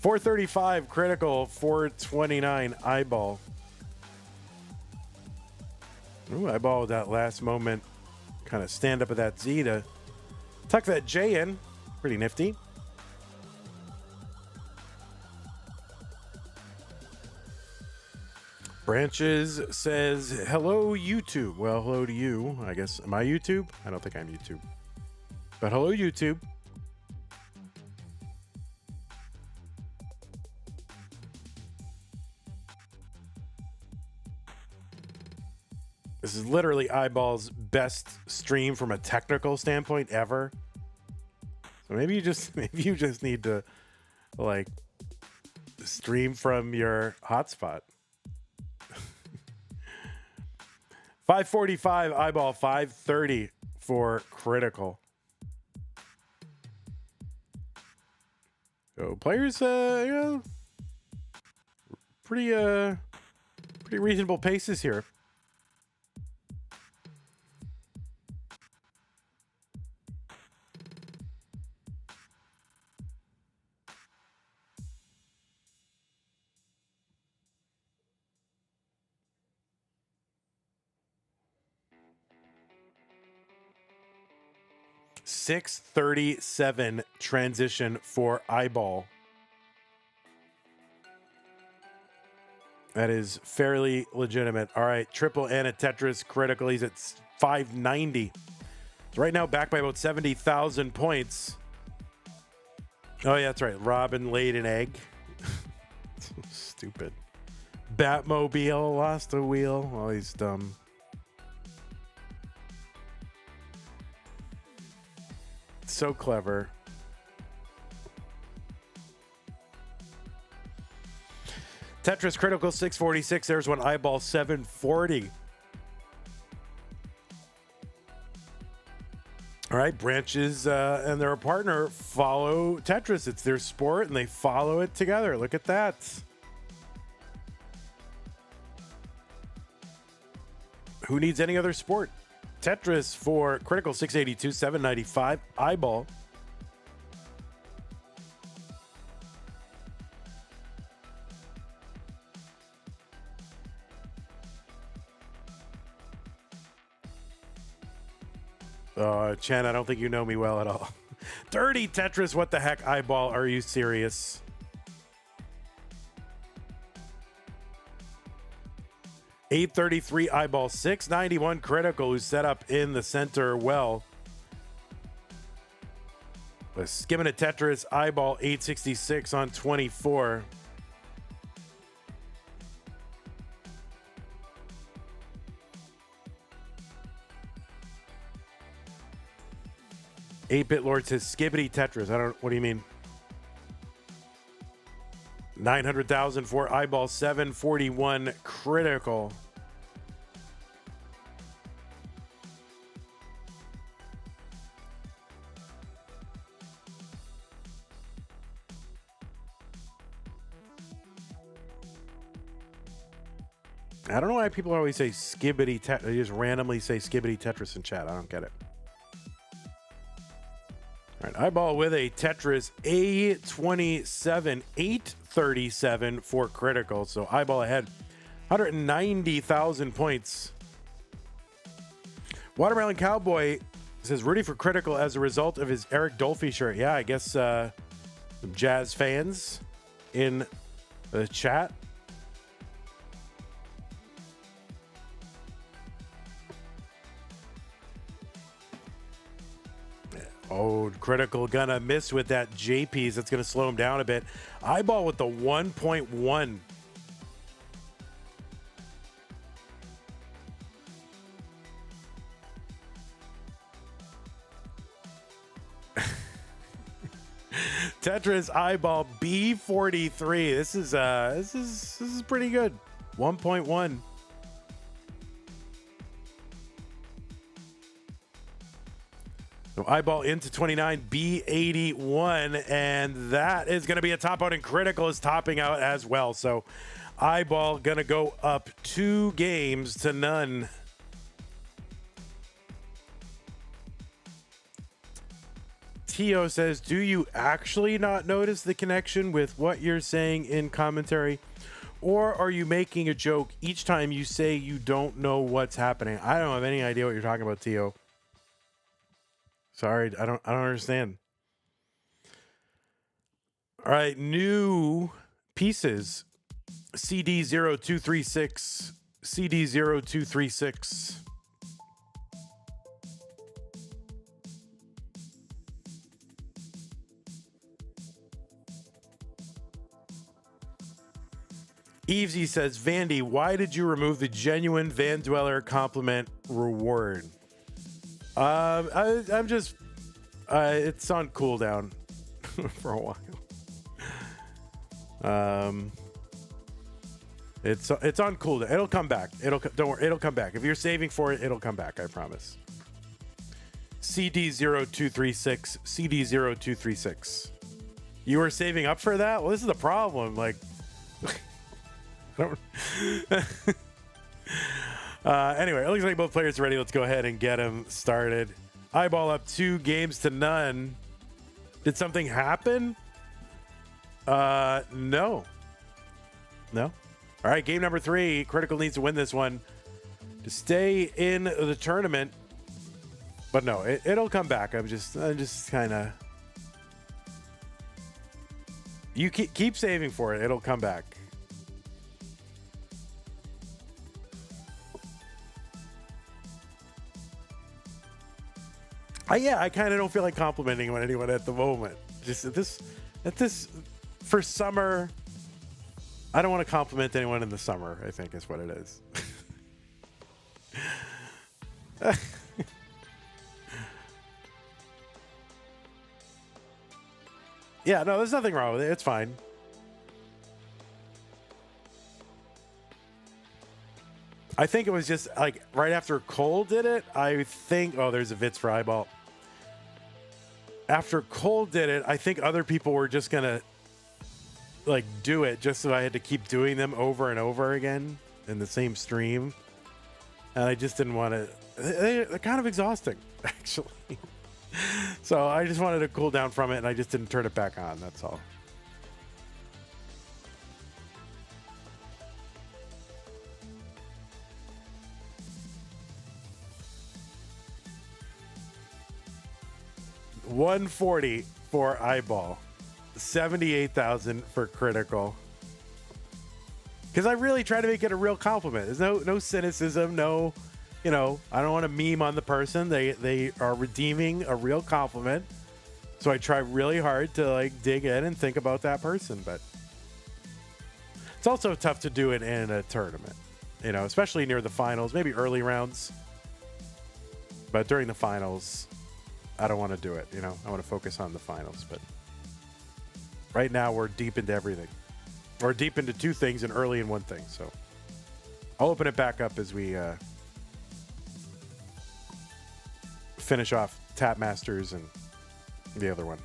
$435 Critical, $429 Iball. Ooh, Iball with that last moment. Kind of stand up at that Z to tuck that J in. Pretty nifty. Branches says, hello, YouTube. Well, hello to you. I guess, am I YouTube? I don't think I'm YouTube. But hello, YouTube. This is literally Iball's best stream from a technical standpoint ever. So maybe you just need to like stream from your hotspot. 545 Iball, 530 for Critical. So players, pretty reasonable paces here. .637 transition for Iball. That is fairly legitimate. All right, triple and a Tetris critical. He's at 590. So right now, back by about 70,000 points. Oh, yeah, that's right. Robin laid an egg. So stupid. Batmobile lost a wheel. Oh, he's dumb. So clever. Tetris critical 646. There's one. Iball 740. All right, Branches and their partner follow Tetris. It's their sport, and they follow it together. Look at that. Who needs any other sport? Tetris for critical 682, 795. Iball. Chen, I don't think you know me well at all. Dirty Tetris, what the heck? Iball, are you serious? $833 Iball, 691 critical, who's set up in the center well. Skimming a Tetris, Iball 866 on 24. Eight-Bit Lord says Skibbity Tetris. What do you mean? 900,000 for Iball, 741 critical. I don't know why people always say Skibbity Tetris. They just randomly say Skibbity Tetris in chat. I don't get it. All right, Iball with a Tetris A27, 837 for critical. So Iball ahead, 190,000 points. Watermelon Cowboy says Rudy for critical as a result of his Eric Dolphy shirt. Yeah, I guess some Jazz fans in the chat. Oh, critical gonna miss with that JP's. That's gonna slow him down a bit. Iball with the 1.1. Tetris Iball B43. This is pretty good. 1.1. So Iball into 29, B81, and that is going to be a top out, and critical is topping out as well. So Iball going to go up 2 games to none. Tio says, do you actually not notice the connection with what you're saying in commentary? Or are you making a joke each time you say you don't know what's happening? I don't have any idea what you're talking about, Tio. Sorry, I don't understand. All right, new pieces. CD0236. CD0236. Evesy says, Vandy, why did you remove the genuine Van Dweller compliment reward? I'm just, it's on cooldown for a while. It's on cooldown. It'll come back. Don't worry. It'll come back. If you're saving for it, it'll come back. I promise. CD0236. CD0236. You were saving up for that? Well, this is the problem. Like, I don't. Anyway, it looks like both players are ready. Let's go ahead and get them started. Iball up 2 games to none. Did something happen? No. All right, game number 3. Critical needs to win this one to stay in the tournament. But no, it'll come back. I'm just kind of. You keep saving for it. It'll come back. I kind of don't feel like complimenting anyone at the moment. Just at this for summer. I don't want to compliment anyone in the summer, I think is what it is. Yeah, no, there's nothing wrong with it. It's fine. I think it was just like right after Cole did it. I think, oh, there's a Vitz for Iball. After Cole did it, I think other people were just going to like do it just so I had to keep doing them over and over again in the same stream. And I just didn't want to. They're kind of exhausting, actually. So I just wanted to cool down from it, and I just didn't turn it back on. That's all. $140 for Iball, 78,000 for Critical. Because I really try to make it a real compliment. There's no cynicism, no. You know, I don't want to meme on the person. They are redeeming a real compliment. So I try really hard to like dig in and think about that person. But it's also tough to do it in a tournament, you know, especially near the finals, maybe early rounds. But during the finals, I don't want to do it. You know, I want to focus on the finals. But right now we're deep into everything. We're deep into two things and early in one thing. So I'll open it back up as we finish off Tap Masters and the other one.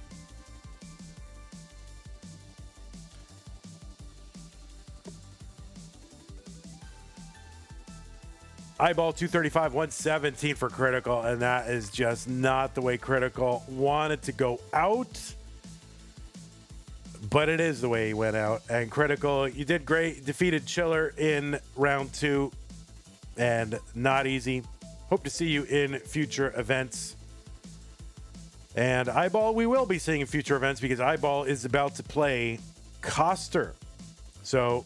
Iball 235, 117 for Critical, and that is just not the way Critical wanted to go out. But it is the way he went out. And Critical, you did great. Defeated Chiller in round 2. And not easy. Hope to see you in future events. And Iball, we will be seeing in future events because Iball is about to play Koster. So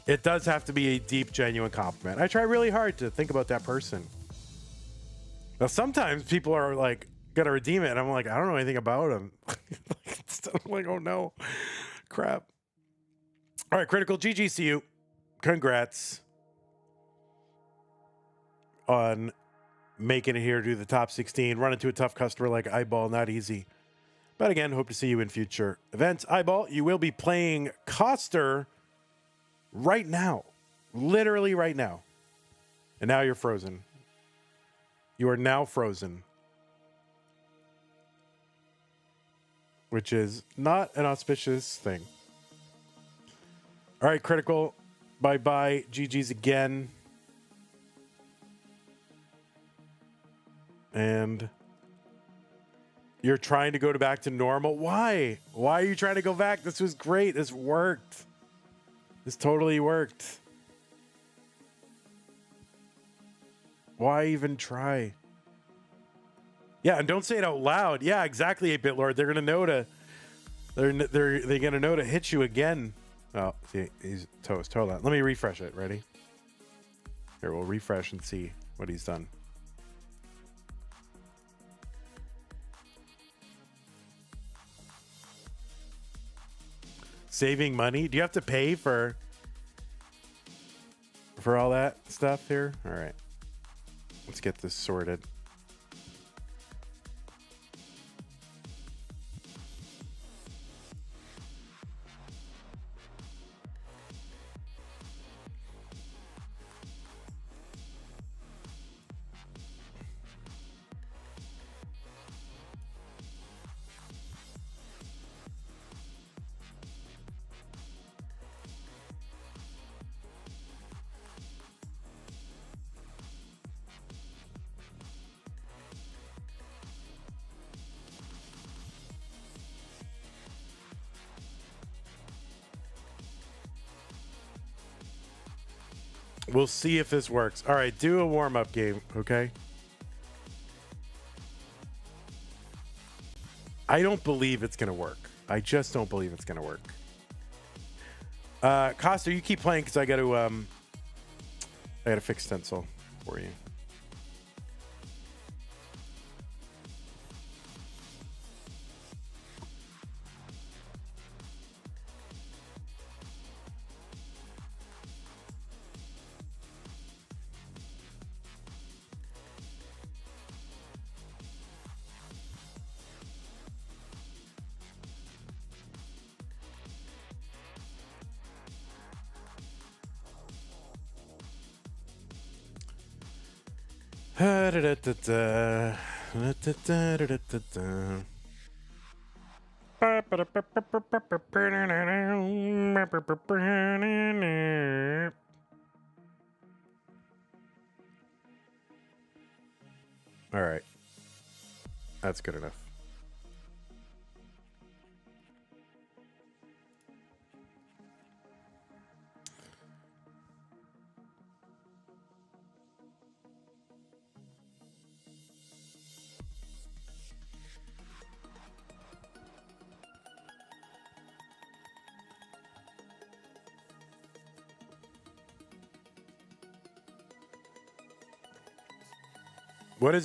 it does have to be a deep, genuine compliment. I try really hard to think about that person. Now, sometimes people are like, going to redeem it. And I'm like, I don't know anything about him. I'm like, oh no. Crap. All right, Critical, GGCU. Congrats on making it here to the top 16. Run into a tough customer like Iball, not easy. But again, hope to see you in future events. Iball, you will be playing Koster right now. Literally right now. And now you're frozen. You are now frozen. Which is not an auspicious thing. All right, Critical. Bye-bye. GG's again. And you're trying to go back to normal. Why? Why are you trying to go back? This was great. This worked. This totally worked. Why even try? Yeah, and don't say it out loud. Yeah, exactly, 8-Bit Lord. They're gonna know to. They're gonna know to hit you again. Oh, see, he's toast. Hold on. Let me refresh it. Ready? Here, we'll refresh and see what he's done. Saving money? Do you have to pay for all that stuff here? All right. Let's get this sorted. We'll see if this works. All right, do a warm-up game, okay? I don't believe it's going to work. I just don't believe it's going to work. Koster, you keep playing because I got to fix stencil for you. All right. That's good enough. What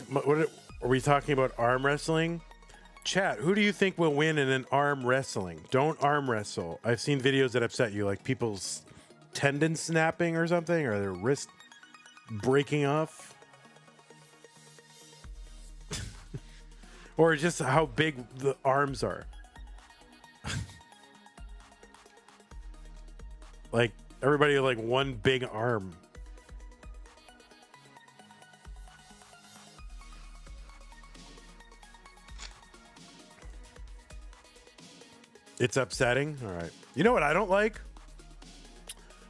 are we talking about? Arm wrestling? Chat, who do you think will win in an arm wrestling? Don't arm wrestle. I've seen videos that upset you, like people's tendon snapping or something, or their wrist breaking off. Or just how big the arms are. Like everybody like one big arm. It's upsetting. All right. You know what I don't like?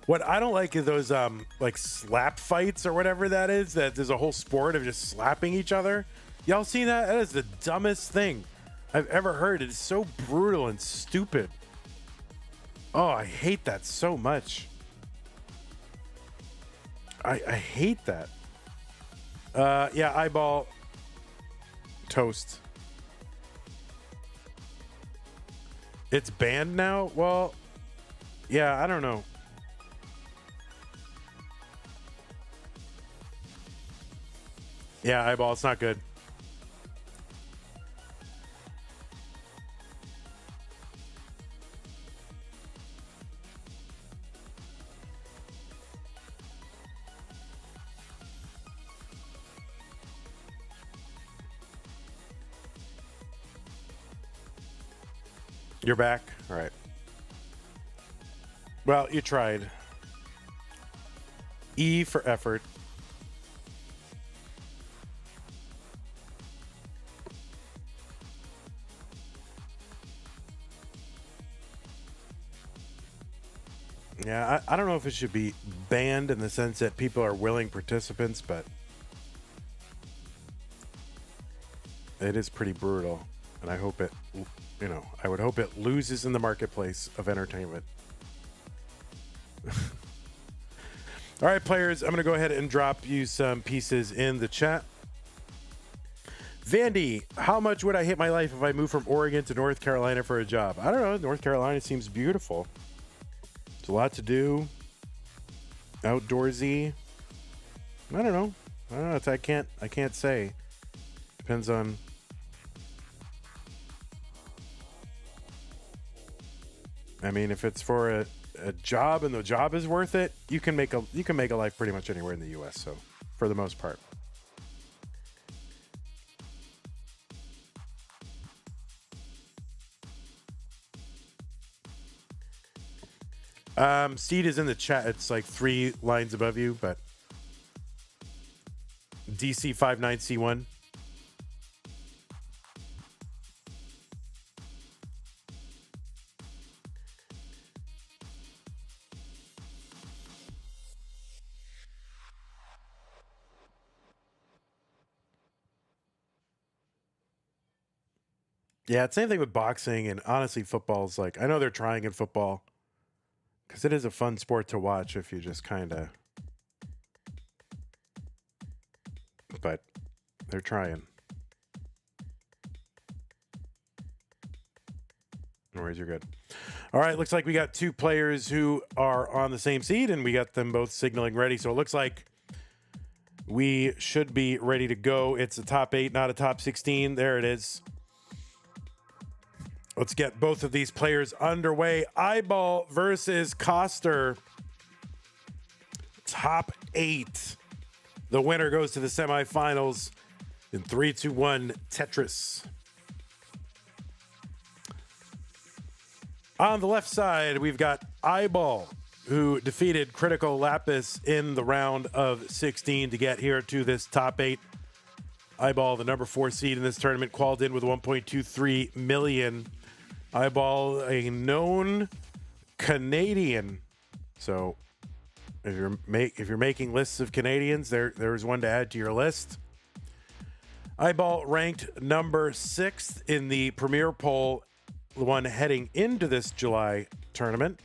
What I don't like is those like slap fights or whatever that is. That there's a whole sport of just slapping each other. Y'all seen that? That is the dumbest thing I've ever heard. It's so brutal and stupid. Oh, I hate that so much. I hate that. Yeah, Iball. Toast. It's banned now? Well, yeah, I don't know. Yeah, Iball, it's not good. You're back? All right. Well, you tried. E for effort. Yeah, I don't know if it should be banned in the sense that people are willing participants, but it is pretty brutal. And I hope it, you know, I would hope it loses in the marketplace of entertainment. All right, players, I'm going to go ahead and drop you some pieces in the chat. Vandy, how much would I hate my life if I moved from Oregon to North Carolina for a job? I don't know. North Carolina seems beautiful. There's a lot to do. Outdoorsy. I don't know. I can't say. Depends on. I mean, if it's for a job and the job is worth it, you can make a life pretty much anywhere in the U.S. So, for the most part. Seed is in the chat. It's like 3 lines above you, but DC59C1. Yeah, it's same thing with boxing, and honestly, football's like, I know they're trying in football because it is a fun sport to watch if you just kind of, but they're trying. No worries, you're good. All right, looks like we got 2 players who are on the same seed, and we got them both signaling ready. So it looks like we should be ready to go. It's a top 8, not a top 16. There it is. Let's get both of these players underway. Iball versus Koster. Top 8. The winner goes to the semifinals in 3, 2, 1 Tetris. On the left side, we've got Iball. who defeated Critical Lapis in the round of 16 to get here to this top 8. Iball, the number 4 seed in this tournament, qualified in with 1.23 million. Iball, a known Canadian. So if you're making lists of Canadians, there's one to add to your list. Iball ranked number 6th in the premier poll, the one heading into this July tournament.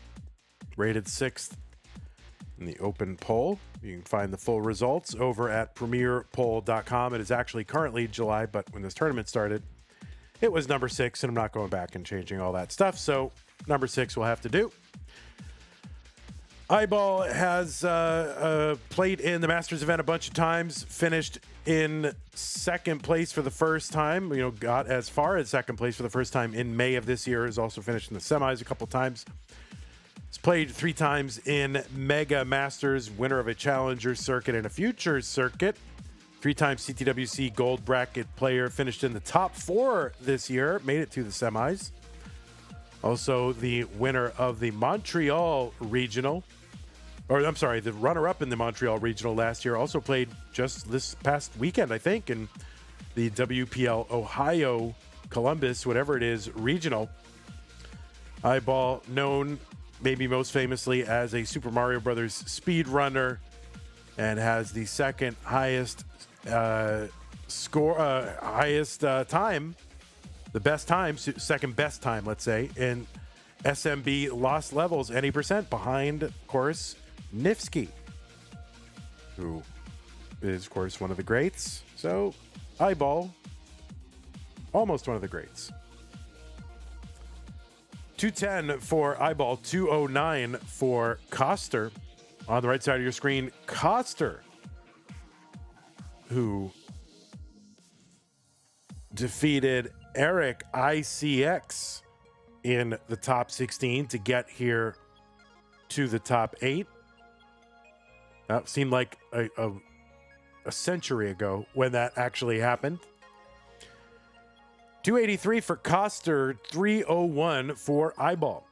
Rated 6th in the open poll. You can find the full results over at premierpoll.com. It is actually currently July, but when this tournament started, it was number 6, and I'm not going back and changing all that stuff, so number 6 will have to do. Iball has played in the Masters event a bunch of times, finished in second place for the first time, got as far as second place for the first time in May of this year, has also finished in the semis a couple times. He's played 3 times in Mega Masters, winner of a Challenger circuit and a Futures circuit. 3-time CTWC Gold Bracket player, finished in the top 4 this year, made it to the semis. Also the winner of the Montreal Regional, the runner-up in the Montreal Regional last year, also played just this past weekend, I think, in the WPL Ohio, Columbus, whatever it is, Regional. Iball, known maybe most famously as a Super Mario Brothers speedrunner, and has the second highest time, the best time, second best time, let's say, in SMB lost levels, any percent, behind, of course, Nifsky, who is, of course, one of the greats. So, Iball, almost one of the greats. 210 for Iball, 209 for Koster. On the right side of your screen, Koster, who defeated Eric ICX in the top 16 to get here to the top 8. That seemed like a century ago when that actually happened. 283 for Koster, 301 for Iball.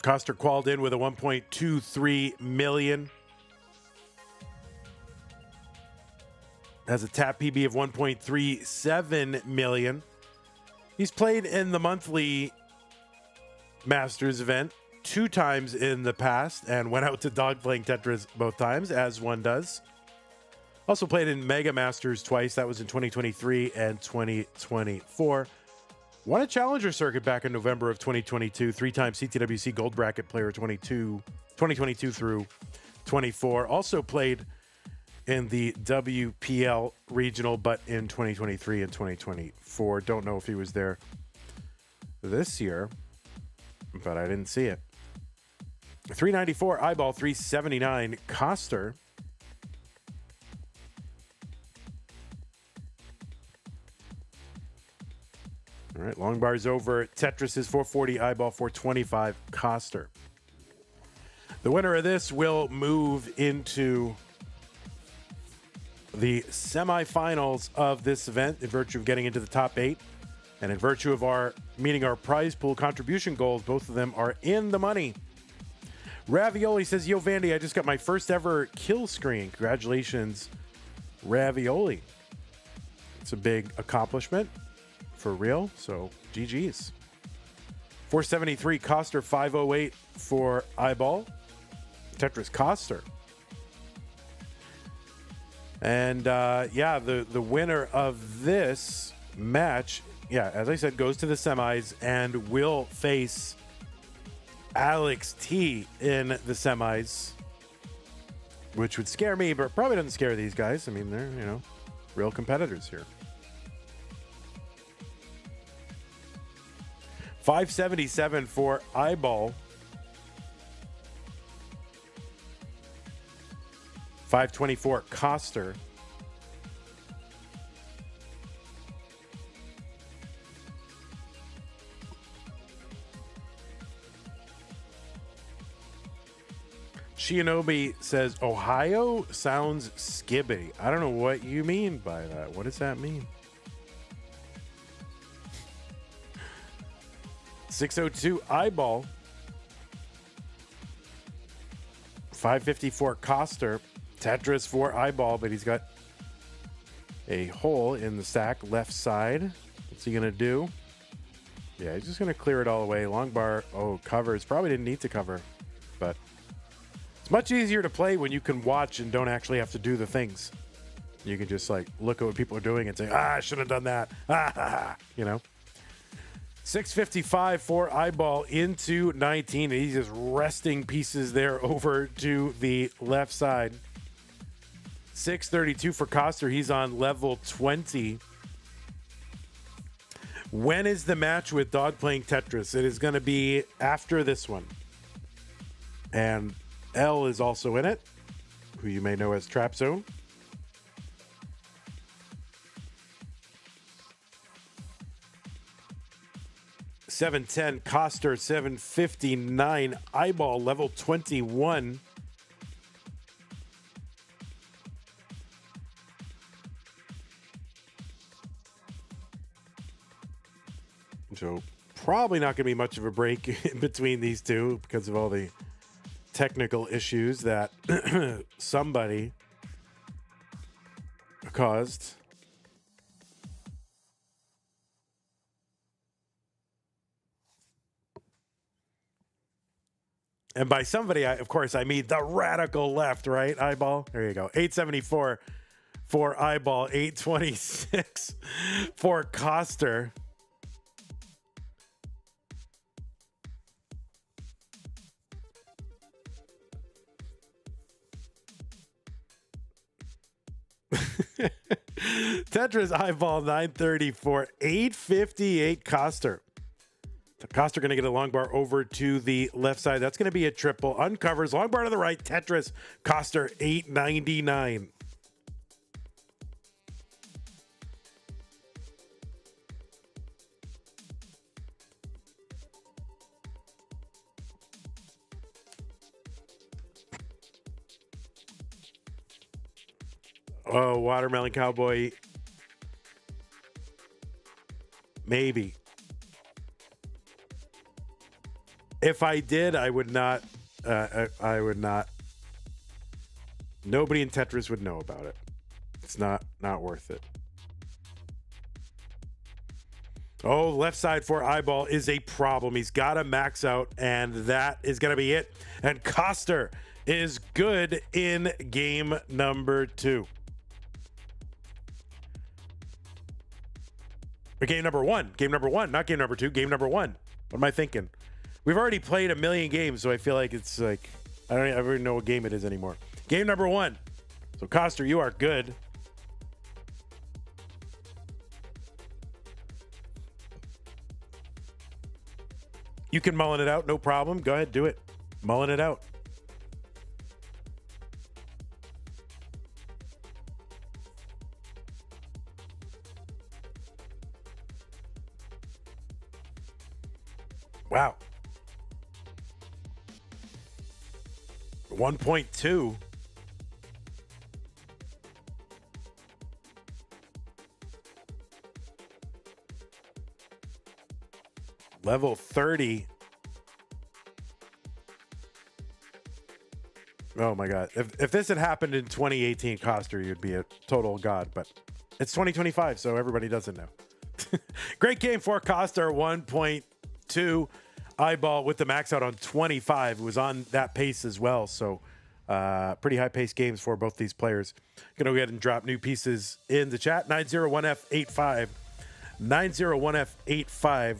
Koster qualified in with a 1.23 million. Has a tap PB of 1.37 million. He's played in the monthly Masters event 2 times in the past and went out to dog playing Tetris both times, as one does. Also played in Mega Masters twice. That was in 2023 and 2024. Won a Challenger circuit back in November of 2022. 3-time CTWC Gold Bracket player 2022 through 24. Also played in the WPL Regional, but in 2023 and 2024. Don't know if he was there this year, but I didn't see it. 394 Iball, 379 Koster. All right, long bars over. Tetris is 440, Iball 425, Koster. The winner of this will move into the semifinals of this event in virtue of getting into the top 8. And in virtue of meeting our prize pool contribution goals, both of them are in the money. Ravioli says, Yo, Vandy, I just got my first ever kill screen. Congratulations, Ravioli. It's a big accomplishment. For real, so GG's. 473 Koster, 508 for Iball. Tetris Koster. And the winner of this match, as I said, goes to the semis and will face Alex T in the semis, which would scare me, but probably doesn't scare these guys. I mean, they're, real competitors here. 577 for Iball. 524 Koster. Shinobi says, Ohio sounds skibbity. I don't know what you mean by that. What does that mean? 602 Iball. 554 Koster. Tetris for Iball, but he's got a hole in the stack left side. What's he going to do? Yeah, he's just going to clear it all away. Long bar. Oh, covers. Probably didn't need to cover, but it's much easier to play when you can watch and don't actually have to do the things. You can just like look at what people are doing and say, I should have done that. You know. 655 for Iball into 19. He's just resting pieces there over to the left side. 632 for Koster. He's on level 20. When is the match with Dog playing Tetris? It is going to be after this one. And L is also in it, who you may know as Trap Zone. $710 Koster, $759 Iball, level 21. So probably not going to be much of a break in between these two because of all the technical issues that somebody caused. And by somebody, of course, I mean the radical left, right? Iball. There you go. 874 for Iball. 826 for Koster. Tetris Iball 930 for 858 Koster. Koster going to get a long bar over to the left side. That's going to be a triple. Uncovers. Long bar to the right. Tetris. Koster 899. Oh, Watermelon Cowboy. Maybe. If I did, I would not. I would not. Nobody in Tetris would know about it. It's not worth it. Oh, left side for Iball is a problem. He's got to max out, and that is going to be it. And Koster is good in game number 2. Or game number 1. Game number 1, not game number 2. Game number 1. What am I thinking? We've already played a million games, so I feel like it's like I don't even know what game it is anymore. Game number 1. So Koster, you are good. You can mullen it out, no problem. Go ahead, do it. Mullen it out. Wow. 1.2. Level 30. Oh my God. If this had happened in 2018, Koster, you'd be a total god, but it's 2025, so everybody doesn't know. Great game for Koster, 1.2. Iball with the max out on 25. It was on that pace as well, so pretty high pace games for both these players. Gonna go ahead and drop new pieces in the chat. 901F85. 901F85.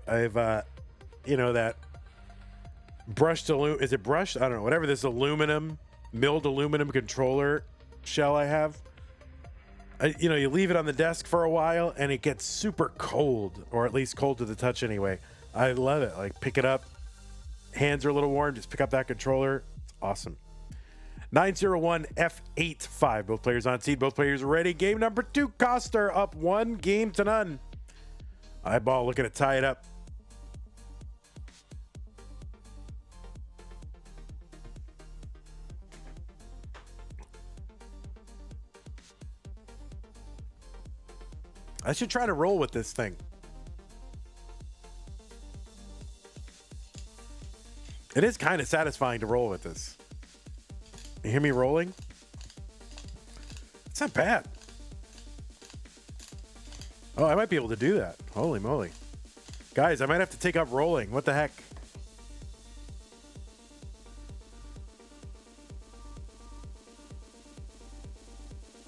I've you know, that brushed aluminum, is it brushed? I don't know, whatever this aluminum, milled aluminum controller shell I have. You know, you leave it on the desk for a while and it gets super cold, or at least cold to the touch anyway. I love it. Like, pick it up, hands are a little warm, just pick up that controller. It's awesome. 901F85. Both players on seed, both players ready. Game number 2, Koster up 1-0. Iball looking to tie it up. I should try to roll with this thing. It is kind of satisfying to roll with this. You hear me rolling? It's not bad. Oh, I might be able to do that. Holy moly. Guys, I might have to take up rolling. What the heck?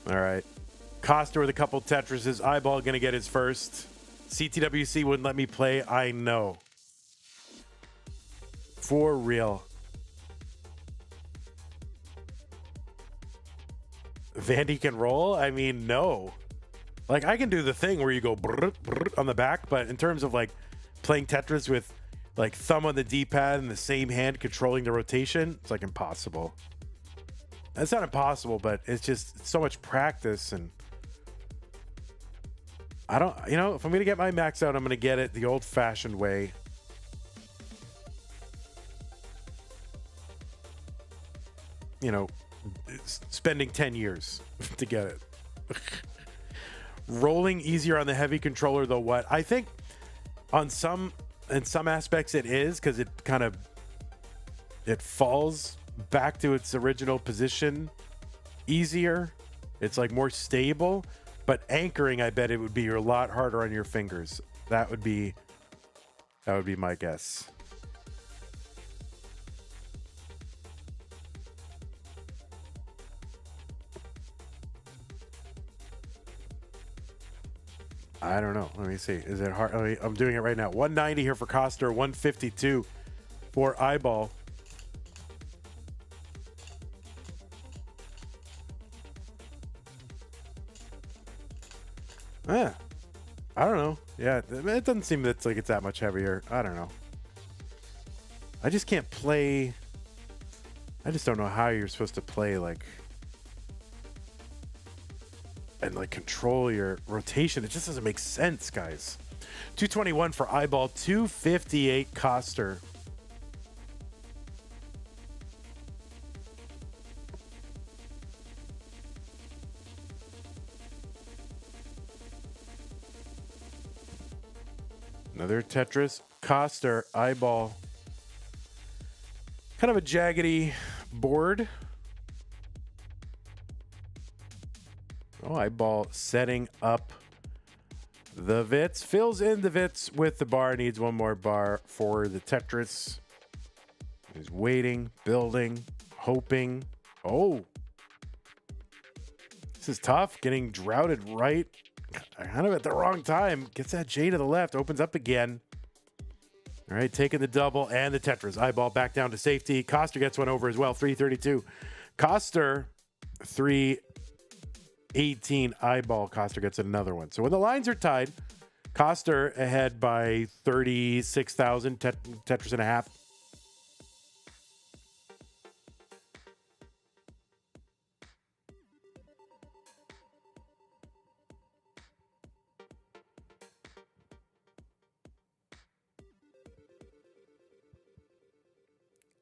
All right. Koster with a couple Tetrises. Iball going to get his first. CTWC wouldn't let me play. I know. For real. Vandy can roll? I mean, no. Like, I can do the thing where you go brr, brr on the back, but in terms of, like, playing Tetris with, like, thumb on the D-pad and the same hand controlling the rotation, it's, like, impossible. It's not impossible, but it's just so much practice, and I don't, you know, if I'm going to get my max out, I'm going to get it the old-fashioned way. You know, spending 10 years to get it. Rolling easier on the heavy controller, though. What I think in some aspects it is, because it kind of falls back to its original position easier. It's like more stable, but anchoring, I bet it would be a lot harder on your fingers. That would be my guess. I don't know. Let me see. Is it hard? I'm doing it right now. 190 here for Koster, 152 for Iball. Yeah. I don't know. Yeah, it doesn't seem that it's that much heavier. I don't know. I just can't play. I just don't know how you're supposed to play and control your rotation. It just doesn't make sense, guys. 221 for Iball, 258 Koster. Another Tetris. Koster, Iball. Kind of a jaggedy board. Oh, Iball setting up the Vits. Fills in the Vits with the bar. Needs one more bar for the Tetris. He's waiting, building, hoping. Oh. This is tough. Getting droughted right. Kind of at the wrong time. Gets that J to the left. Opens up again. All right, taking the double and the Tetris. Iball back down to safety. Koster gets one over as well. 332. Koster, 318. Iball. Koster gets another one. So when the lines are tied, Koster ahead by 36,000. Tetris and a half.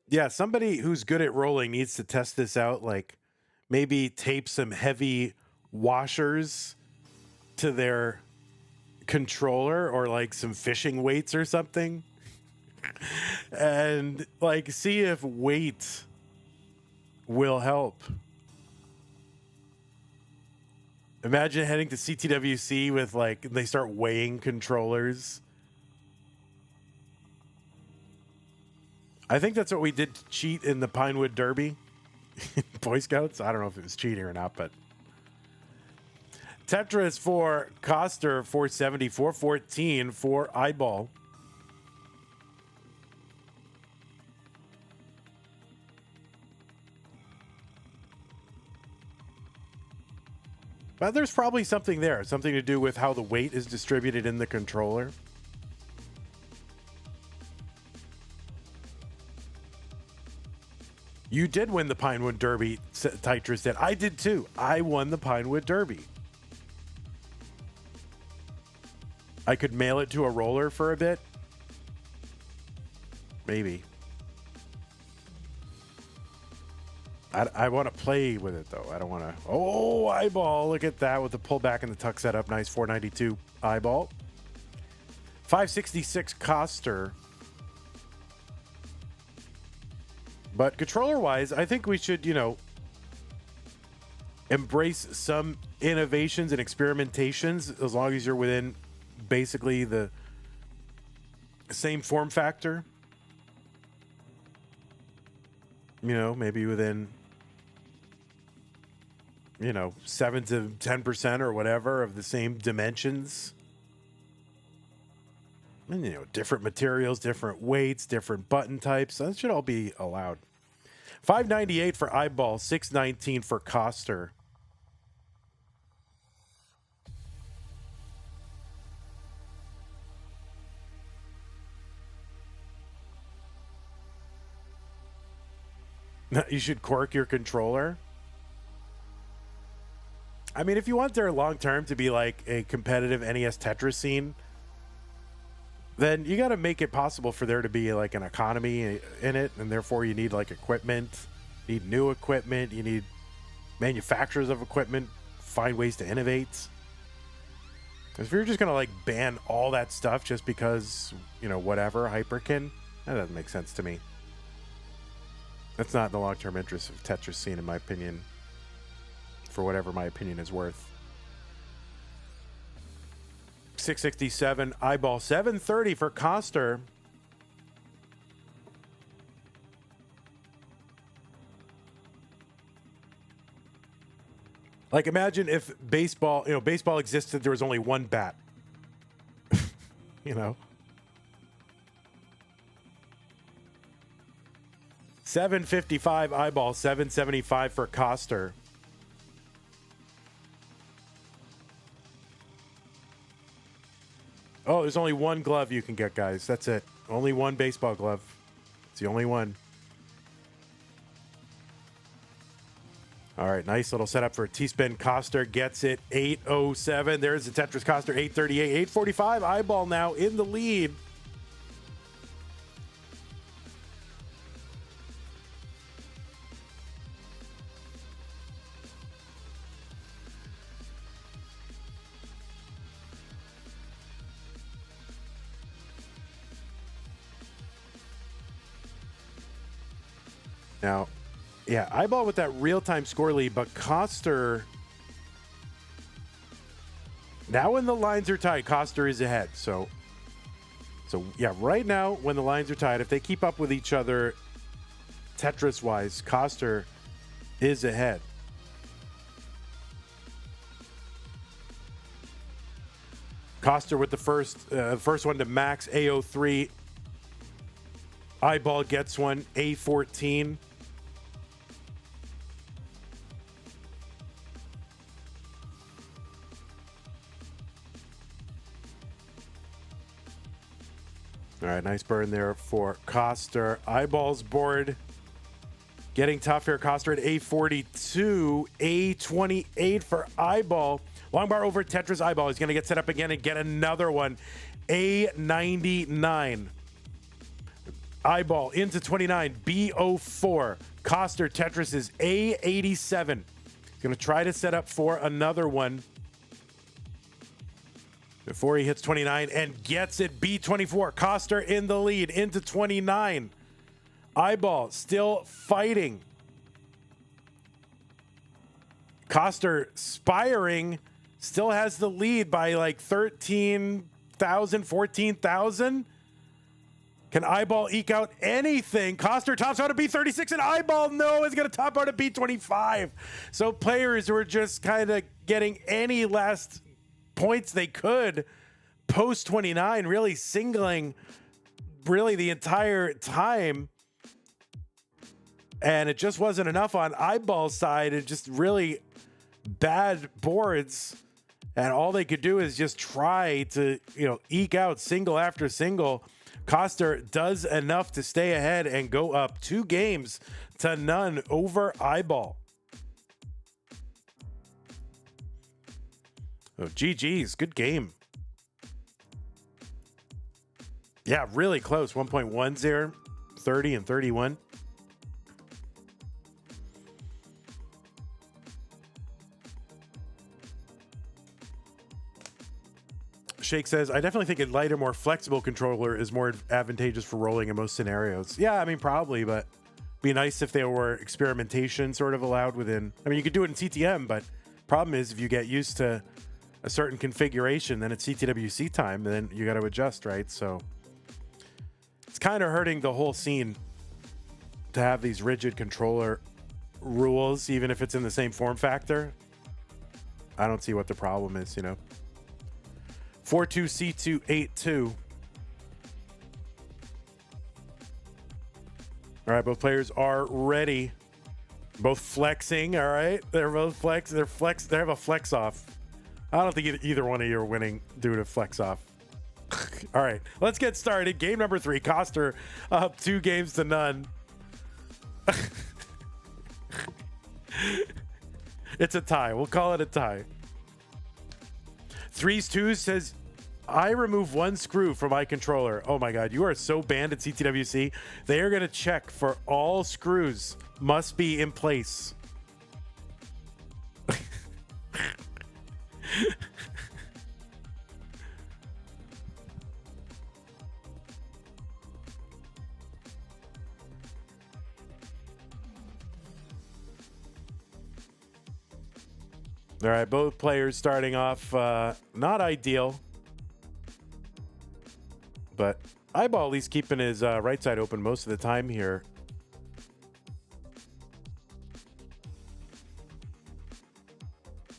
Yeah, somebody who's good at rolling needs to test this out. Like maybe tape some heavy washers to their controller or like some fishing weights or something. And like see if weight will help. Imagine heading to CTWC with they start weighing controllers. I think that's what we did to cheat in the Pinewood Derby. Boy Scouts. I don't know if it was cheating or not, but Tetris for Koster, 470, 414 for Iball. But there's probably something there, something to do with how the weight is distributed in the controller. You did win the Pinewood Derby, Tetris said. I did too. I won the Pinewood Derby. I could mail it to a roller for a bit. Maybe. I want to play with it, though. I don't want to. Oh, Iball. Look at that with the pullback and the tuck setup. Nice 492 Iball. 566 Koster. But controller-wise, I think we should, embrace some innovations and experimentations as long as you're within basically the same form factor. Maybe within 7 to 10% or whatever of the same dimensions. And, different materials, different weights, different button types. That should all be allowed. 598 for Iball, 619 for Koster. You should cork your controller. I mean, if you want their long term to be like a competitive NES Tetris scene, then you got to make it possible for there to be like an economy in it, and therefore you need like equipment, you need new equipment, you need manufacturers of equipment, find ways to innovate. Because if you're just gonna like ban all that stuff just because whatever Hyperkin, that doesn't make sense to me. That's not in the long-term interest of Tetris scene, in my opinion, for whatever my opinion is worth. 667 Iball, 730 for Koster. Like, imagine if baseball existed, there was only one bat. 755 Iball, 775 for Koster. Oh, there's only one glove you can get, guys. That's it. Only one baseball glove. It's the only one. All right, nice little setup for a T-spin. Koster gets it. 807. There's the Tetris Koster. 838. 845. Iball now in the lead. Now, yeah, Iball with that real-time score lead, but Koster, now when the lines are tied, Koster is ahead. So yeah, right now when the lines are tied, if they keep up with each other Tetris-wise, Koster is ahead. Koster with the first one to max, A03. Iball gets one, A14. All right, nice burn there for Koster. Iball's board getting tough here. Koster at A42, A28 for Iball. Long bar over Tetris Iball. He's going to get set up again and get another one. A99. Iball into 29, B04. Koster, Tetris is A87. He's going to try to set up for another one before he hits 29 and gets it. B24. Koster in the lead into 29. Iball still fighting. Koster spiring, still has the lead by like 13,000, 14,000. Can Iball eke out anything? Koster tops out a B36 and Iball, no, is going to top out a B25. So players were just kind of getting any last points they could post 29, really singling really the entire time. And it just wasn't enough on Iball's side. It just really bad boards. And all they could do is just try to, eke out single after single. Koster does enough to stay ahead and go up 2 games to none over Iball. Oh, GG's. Good game. Yeah, really close. 1.10, 30, and 31. Shake says, I definitely think a lighter, more flexible controller is more advantageous for rolling in most scenarios. Yeah, I mean, probably, but be nice if there were experimentation sort of allowed within. I mean, you could do it in CTM, but problem is if you get used to a certain configuration, then it's CTWC time, then you got to adjust, right? So it's kind of hurting the whole scene to have these rigid controller rules, even if it's in the same form factor. I don't see what the problem is, you know. 42C282. All right, both players are ready. Both flexing, all right? They're both flex. They have a flex off. I don't think either one of you are winning due to flex off. All right, let's get started. Game number 3. Koster up 2-0. It's a tie. We'll call it a tie. Threes Twos says, I remove one screw from my controller. Oh my God, you are so banned at CTWC. They are going to check for all screws must be in place. All right, both players starting off not ideal, but Iball at least keeping his right side open most of the time here.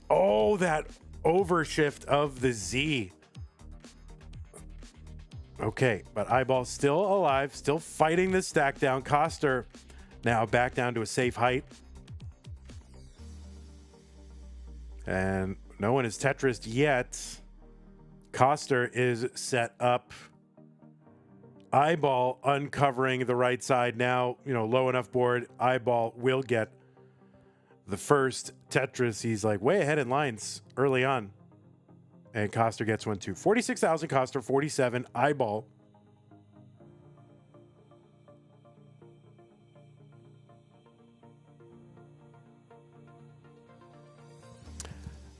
Oh, that overshift of the Z. Okay, but Iball still alive, still fighting the stack down. Koster now back down to a safe height. And no one is Tetrised yet. Koster is set up. Iball uncovering the right side now, you know, low enough board. Iball will get the first Tetris. He's like way ahead in lines early on. And Koster gets one too. 46,000 Koster, 47 Iball.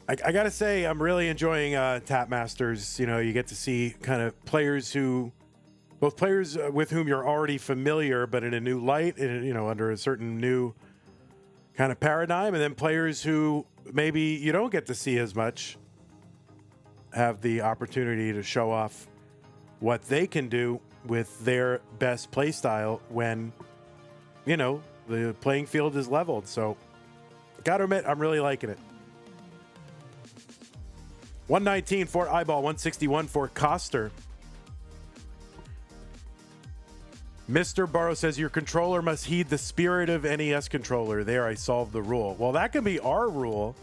I got to say, I'm really enjoying Tap Masters. You know, you get to see kind of players both players with whom you're already familiar, but in a new light, you know, under a certain new kind of paradigm. And then players who maybe you don't get to see as much have the opportunity to show off what they can do with their best play style when, you know, the playing field is leveled. So, got to admit, I'm really liking it. 119 for Iball, 161 for Koster. Mr. Burrow says your controller must heed the spirit of NES controller. There, I solved the rule. Well, that can be our rule.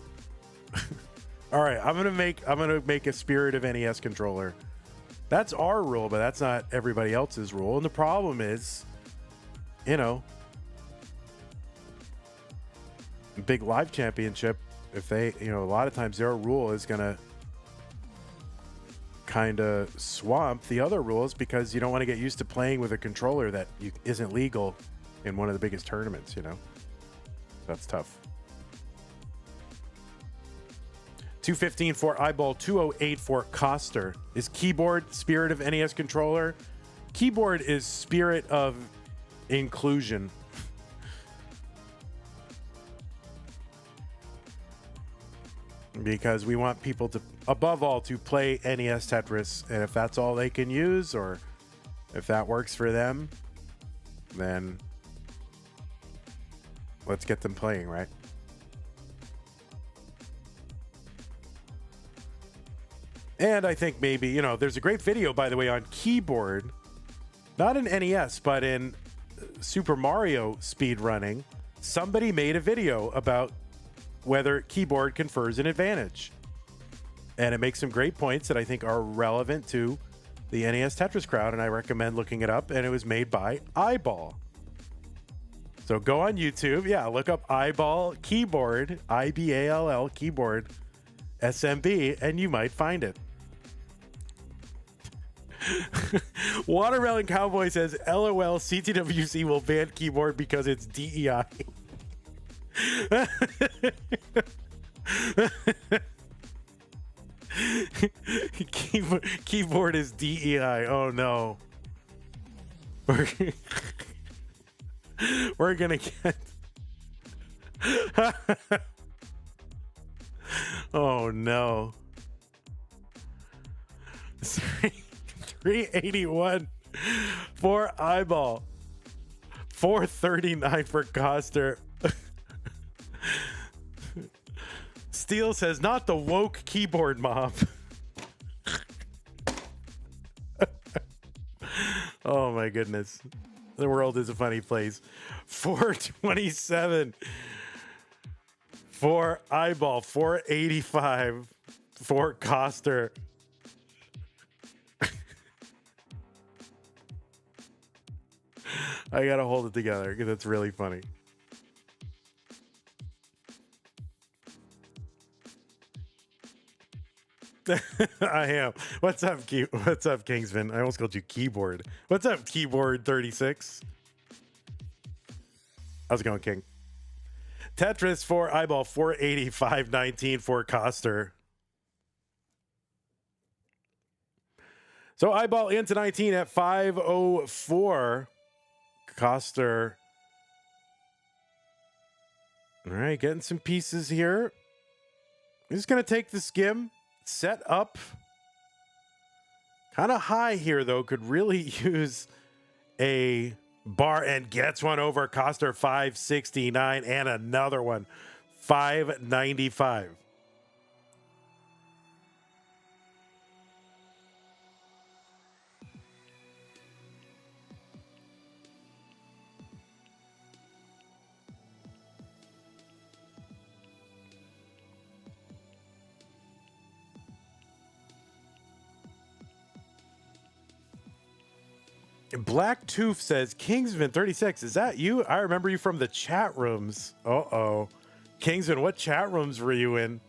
All right, I'm gonna make a spirit of NES controller. That's our rule, but that's not everybody else's rule. And the problem is, you know, big live championship, if they, you know, a lot of times their rule is gonna kind of swamp the other rules because you don't want to get used to playing with a controller that isn't legal in one of the biggest tournaments, you know. That's tough. 215 for Iball, 208 for Koster. Is keyboard spirit of NES controller? Keyboard is spirit of inclusion. Because we want people to, above all, to play NES Tetris. And if that's all they can use, or if that works for them, then let's get them playing, right? And I think maybe, you know, there's a great video, by the way, on keyboard, not in NES, but in Super Mario speedrunning. Somebody made a video about whether keyboard confers an advantage. And it makes some great points that I think are relevant to the NES Tetris crowd, and I recommend looking it up. And it was made by Iball. So go on YouTube. Yeah, look up Iball keyboard, IBALL keyboard, SMB, and you might find it. Watermelon Cowboy says, LOL, CTWC will ban keyboard because it's DEI. keyboard is DEI. Oh no. We're gonna get oh no. 381 for Iball. 439 for Koster. Steele says, not the woke keyboard mob. Oh my goodness. The world is a funny place. 427 for Iball. 485 for Koster. I gotta hold it together because it's really funny. I am. What's up, What's up, Kingsman? I almost called you Keyboard. What's up, Keyboard 36? How's it going, King? Tetris for Iball, 485.19 for Koster. So Iball into 19 at 504. Koster. All right, getting some pieces here. I'm just going to take the skim. Set up kind of high here, though. Could really use a bar, and gets one over. Koster 569 and another one 595. Black Tooth says, Kingsman 36, is that you? I remember you from the chat rooms. Uh-oh. Kingsman, what chat rooms were you in?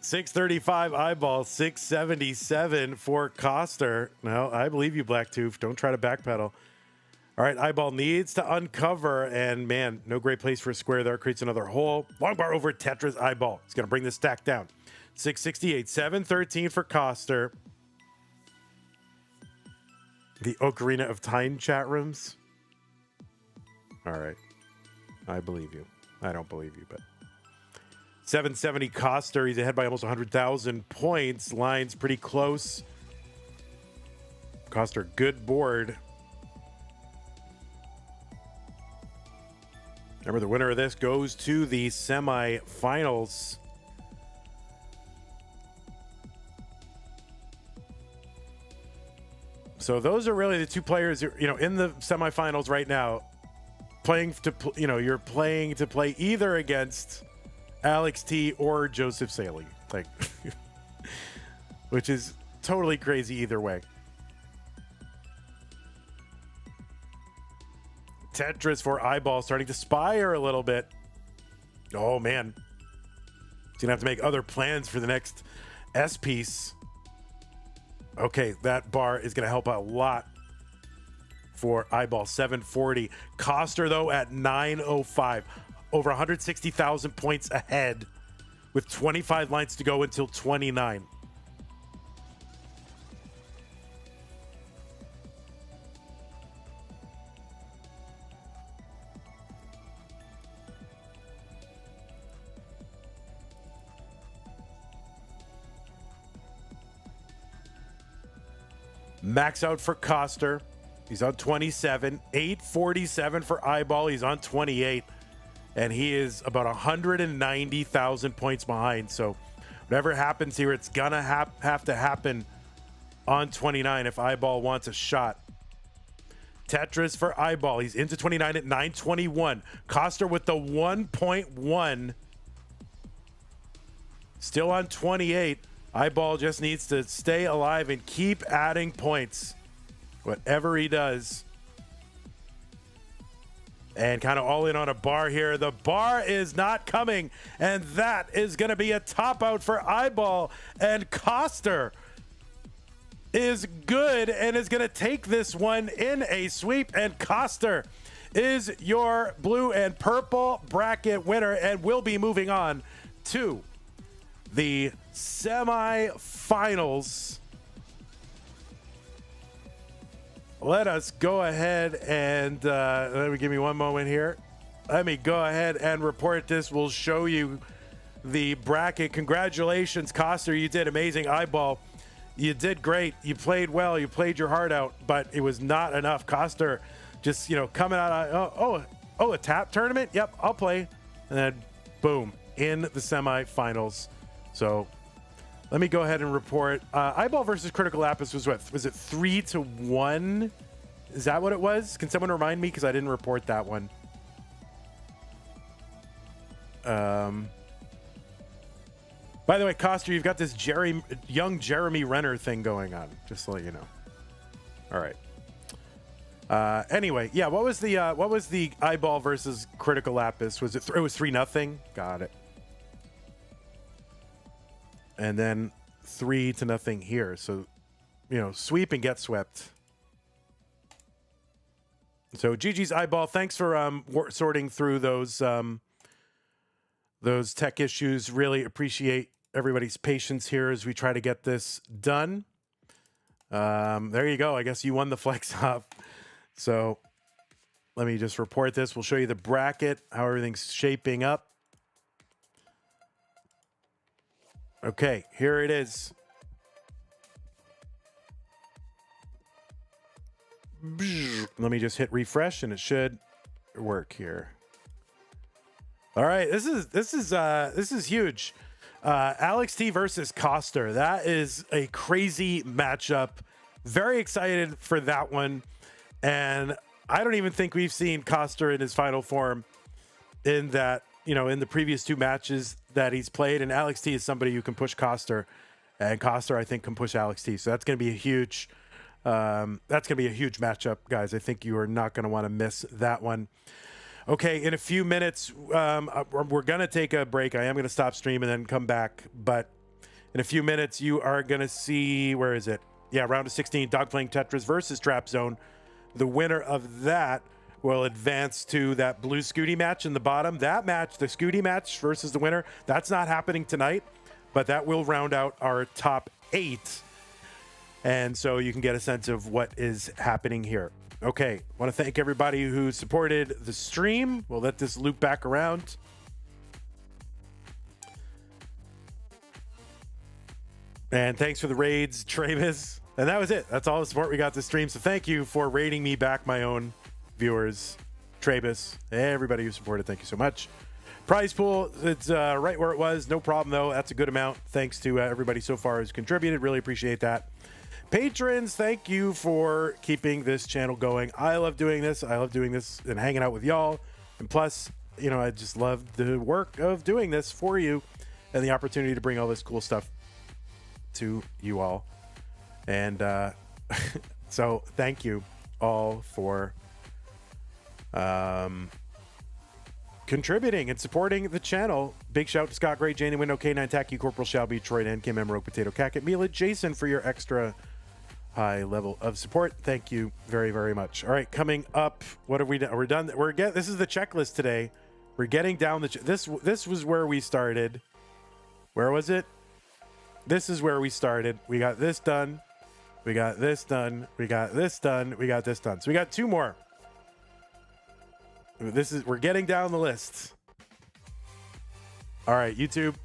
635 Iball, 677 for Koster. No, I believe you, Black Tooth. Don't try to backpedal. All right, Iball needs to uncover, and man, no great place for a square there. Creates another hole. Long bar over Tetris. Iball. It's going to bring the stack down. 668, 713 for Koster. The Ocarina of Time chat rooms. All right. I believe you. I don't believe you, but 770 Koster. He's ahead by almost 100,000 points. Line's pretty close. Koster, good board. Remember, the winner of this goes to the semifinals. So those are really the two players, in the semifinals right now, you're playing to play either against Alex T or Joseph Saley, which is totally crazy either way. Tetris for Iball starting to spire a little bit. Oh man, he's gonna have to make other plans for the next S piece. Okay, that bar is going to help out a lot for Iball. 740. Koster, though, at 905. Over 160,000 points ahead with 25 lines to go until 29. Max out for Koster. He's on 27. 847 for Iball. He's on 28. And he is about 190,000 points behind. So whatever happens here, it's going to have to happen on 29 if Iball wants a shot. Tetris for Iball. He's into 29 at 921. Koster with the 1.1. Still on 28. Iball just needs to stay alive and keep adding points. Whatever he does. And kind of all in on a bar here. The bar is not coming. And that is going to be a top out for Iball. And Koster is good and is going to take this one in a sweep. And Koster is your blue and purple bracket winner and will be moving on to the semifinals. Let us go ahead and let me give me one moment here. Let me go ahead and report this. We'll show you the bracket. Congratulations, Koster. You did amazing. Iball, you did great. You played well. You played your heart out, but it was not enough. Koster just, coming out. A tap tournament? Yep, I'll play. And then, boom, in the semifinals. So let me go ahead and report. Iball versus Crytical Lapis was what? Was it 3-1? Is that what it was? Can someone remind me? Because I didn't report that one. By the way, Koster, you've got this young Jeremy Renner thing going on, just to let you know. All right. Anyway, yeah, what was the Iball versus Crytical Lapis? Was it was 3-0? Got it. And then 3-0 here. So, sweep and get swept. So GG's Iball. Thanks for sorting through those tech issues. Really appreciate everybody's patience here as we try to get this done. There you go. I guess you won the flex up. So let me just report this. We'll show you the bracket, how everything's shaping up. Okay, here it is. Let me just hit refresh and it should work here. All right, this is huge. Alex T versus Koster. That is a crazy matchup. Very excited for that one. And I don't even think we've seen Koster in his final form in that, in the previous two matches that he's played. And Alex T is somebody who can push Koster, and Koster, I think, can push Alex T. So that's going to be a huge matchup, guys. I think you are not going to want to miss that one. Okay, in a few minutes, we're going to take a break. I am going to stop streaming and then come back. But in a few minutes, you are going to see, where is it? Yeah, round of 16, Dog Playing Tetris versus Trap Zone. The winner of that will advance to that blue Scooty match in the bottom. That match, the Scooty match versus the winner, that's not happening tonight, but that will round out our top 8. And so you can get a sense of what is happening here. Okay, want to thank everybody who supported the stream. We'll let this loop back around. And thanks for the raids, Travis. And that was it. That's all the support we got this stream. So thank you for raiding me back, my own viewers, Travis, everybody who supported. Thank you so much. Prize pool, it's right where it was. No problem, though. That's a good amount. Thanks to everybody so far who's contributed. Really appreciate that. Patrons, thank you for keeping this channel going. I love doing this. I love doing this and hanging out with y'all. And plus, I just love the work of doing this for you and the opportunity to bring all this cool stuff to you all. And so thank you all for contributing and supporting the channel. Big shout to Scott Gray, Janie Window, K9 Tacky, Corporal Shelby, Troy, and Kim Emerald, Potato Cacket, Mila, Jason for your extra high level of support. Thank you very, very much. All right, coming up, what have we done? We're done. This is the checklist today. We're getting down the this was where we started. Where was it? This is where we started. We got this done. We got this done. We got this done. We got this done. So we got 2 more. We're getting down the list. All right, YouTube.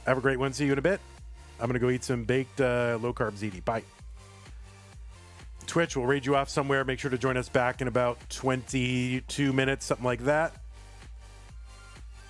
Have a great one. See you in a bit. I'm going to go eat some baked low-carb ziti. Bye. Twitch will raid you off somewhere. Make sure to join us back in about 22 minutes, something like that.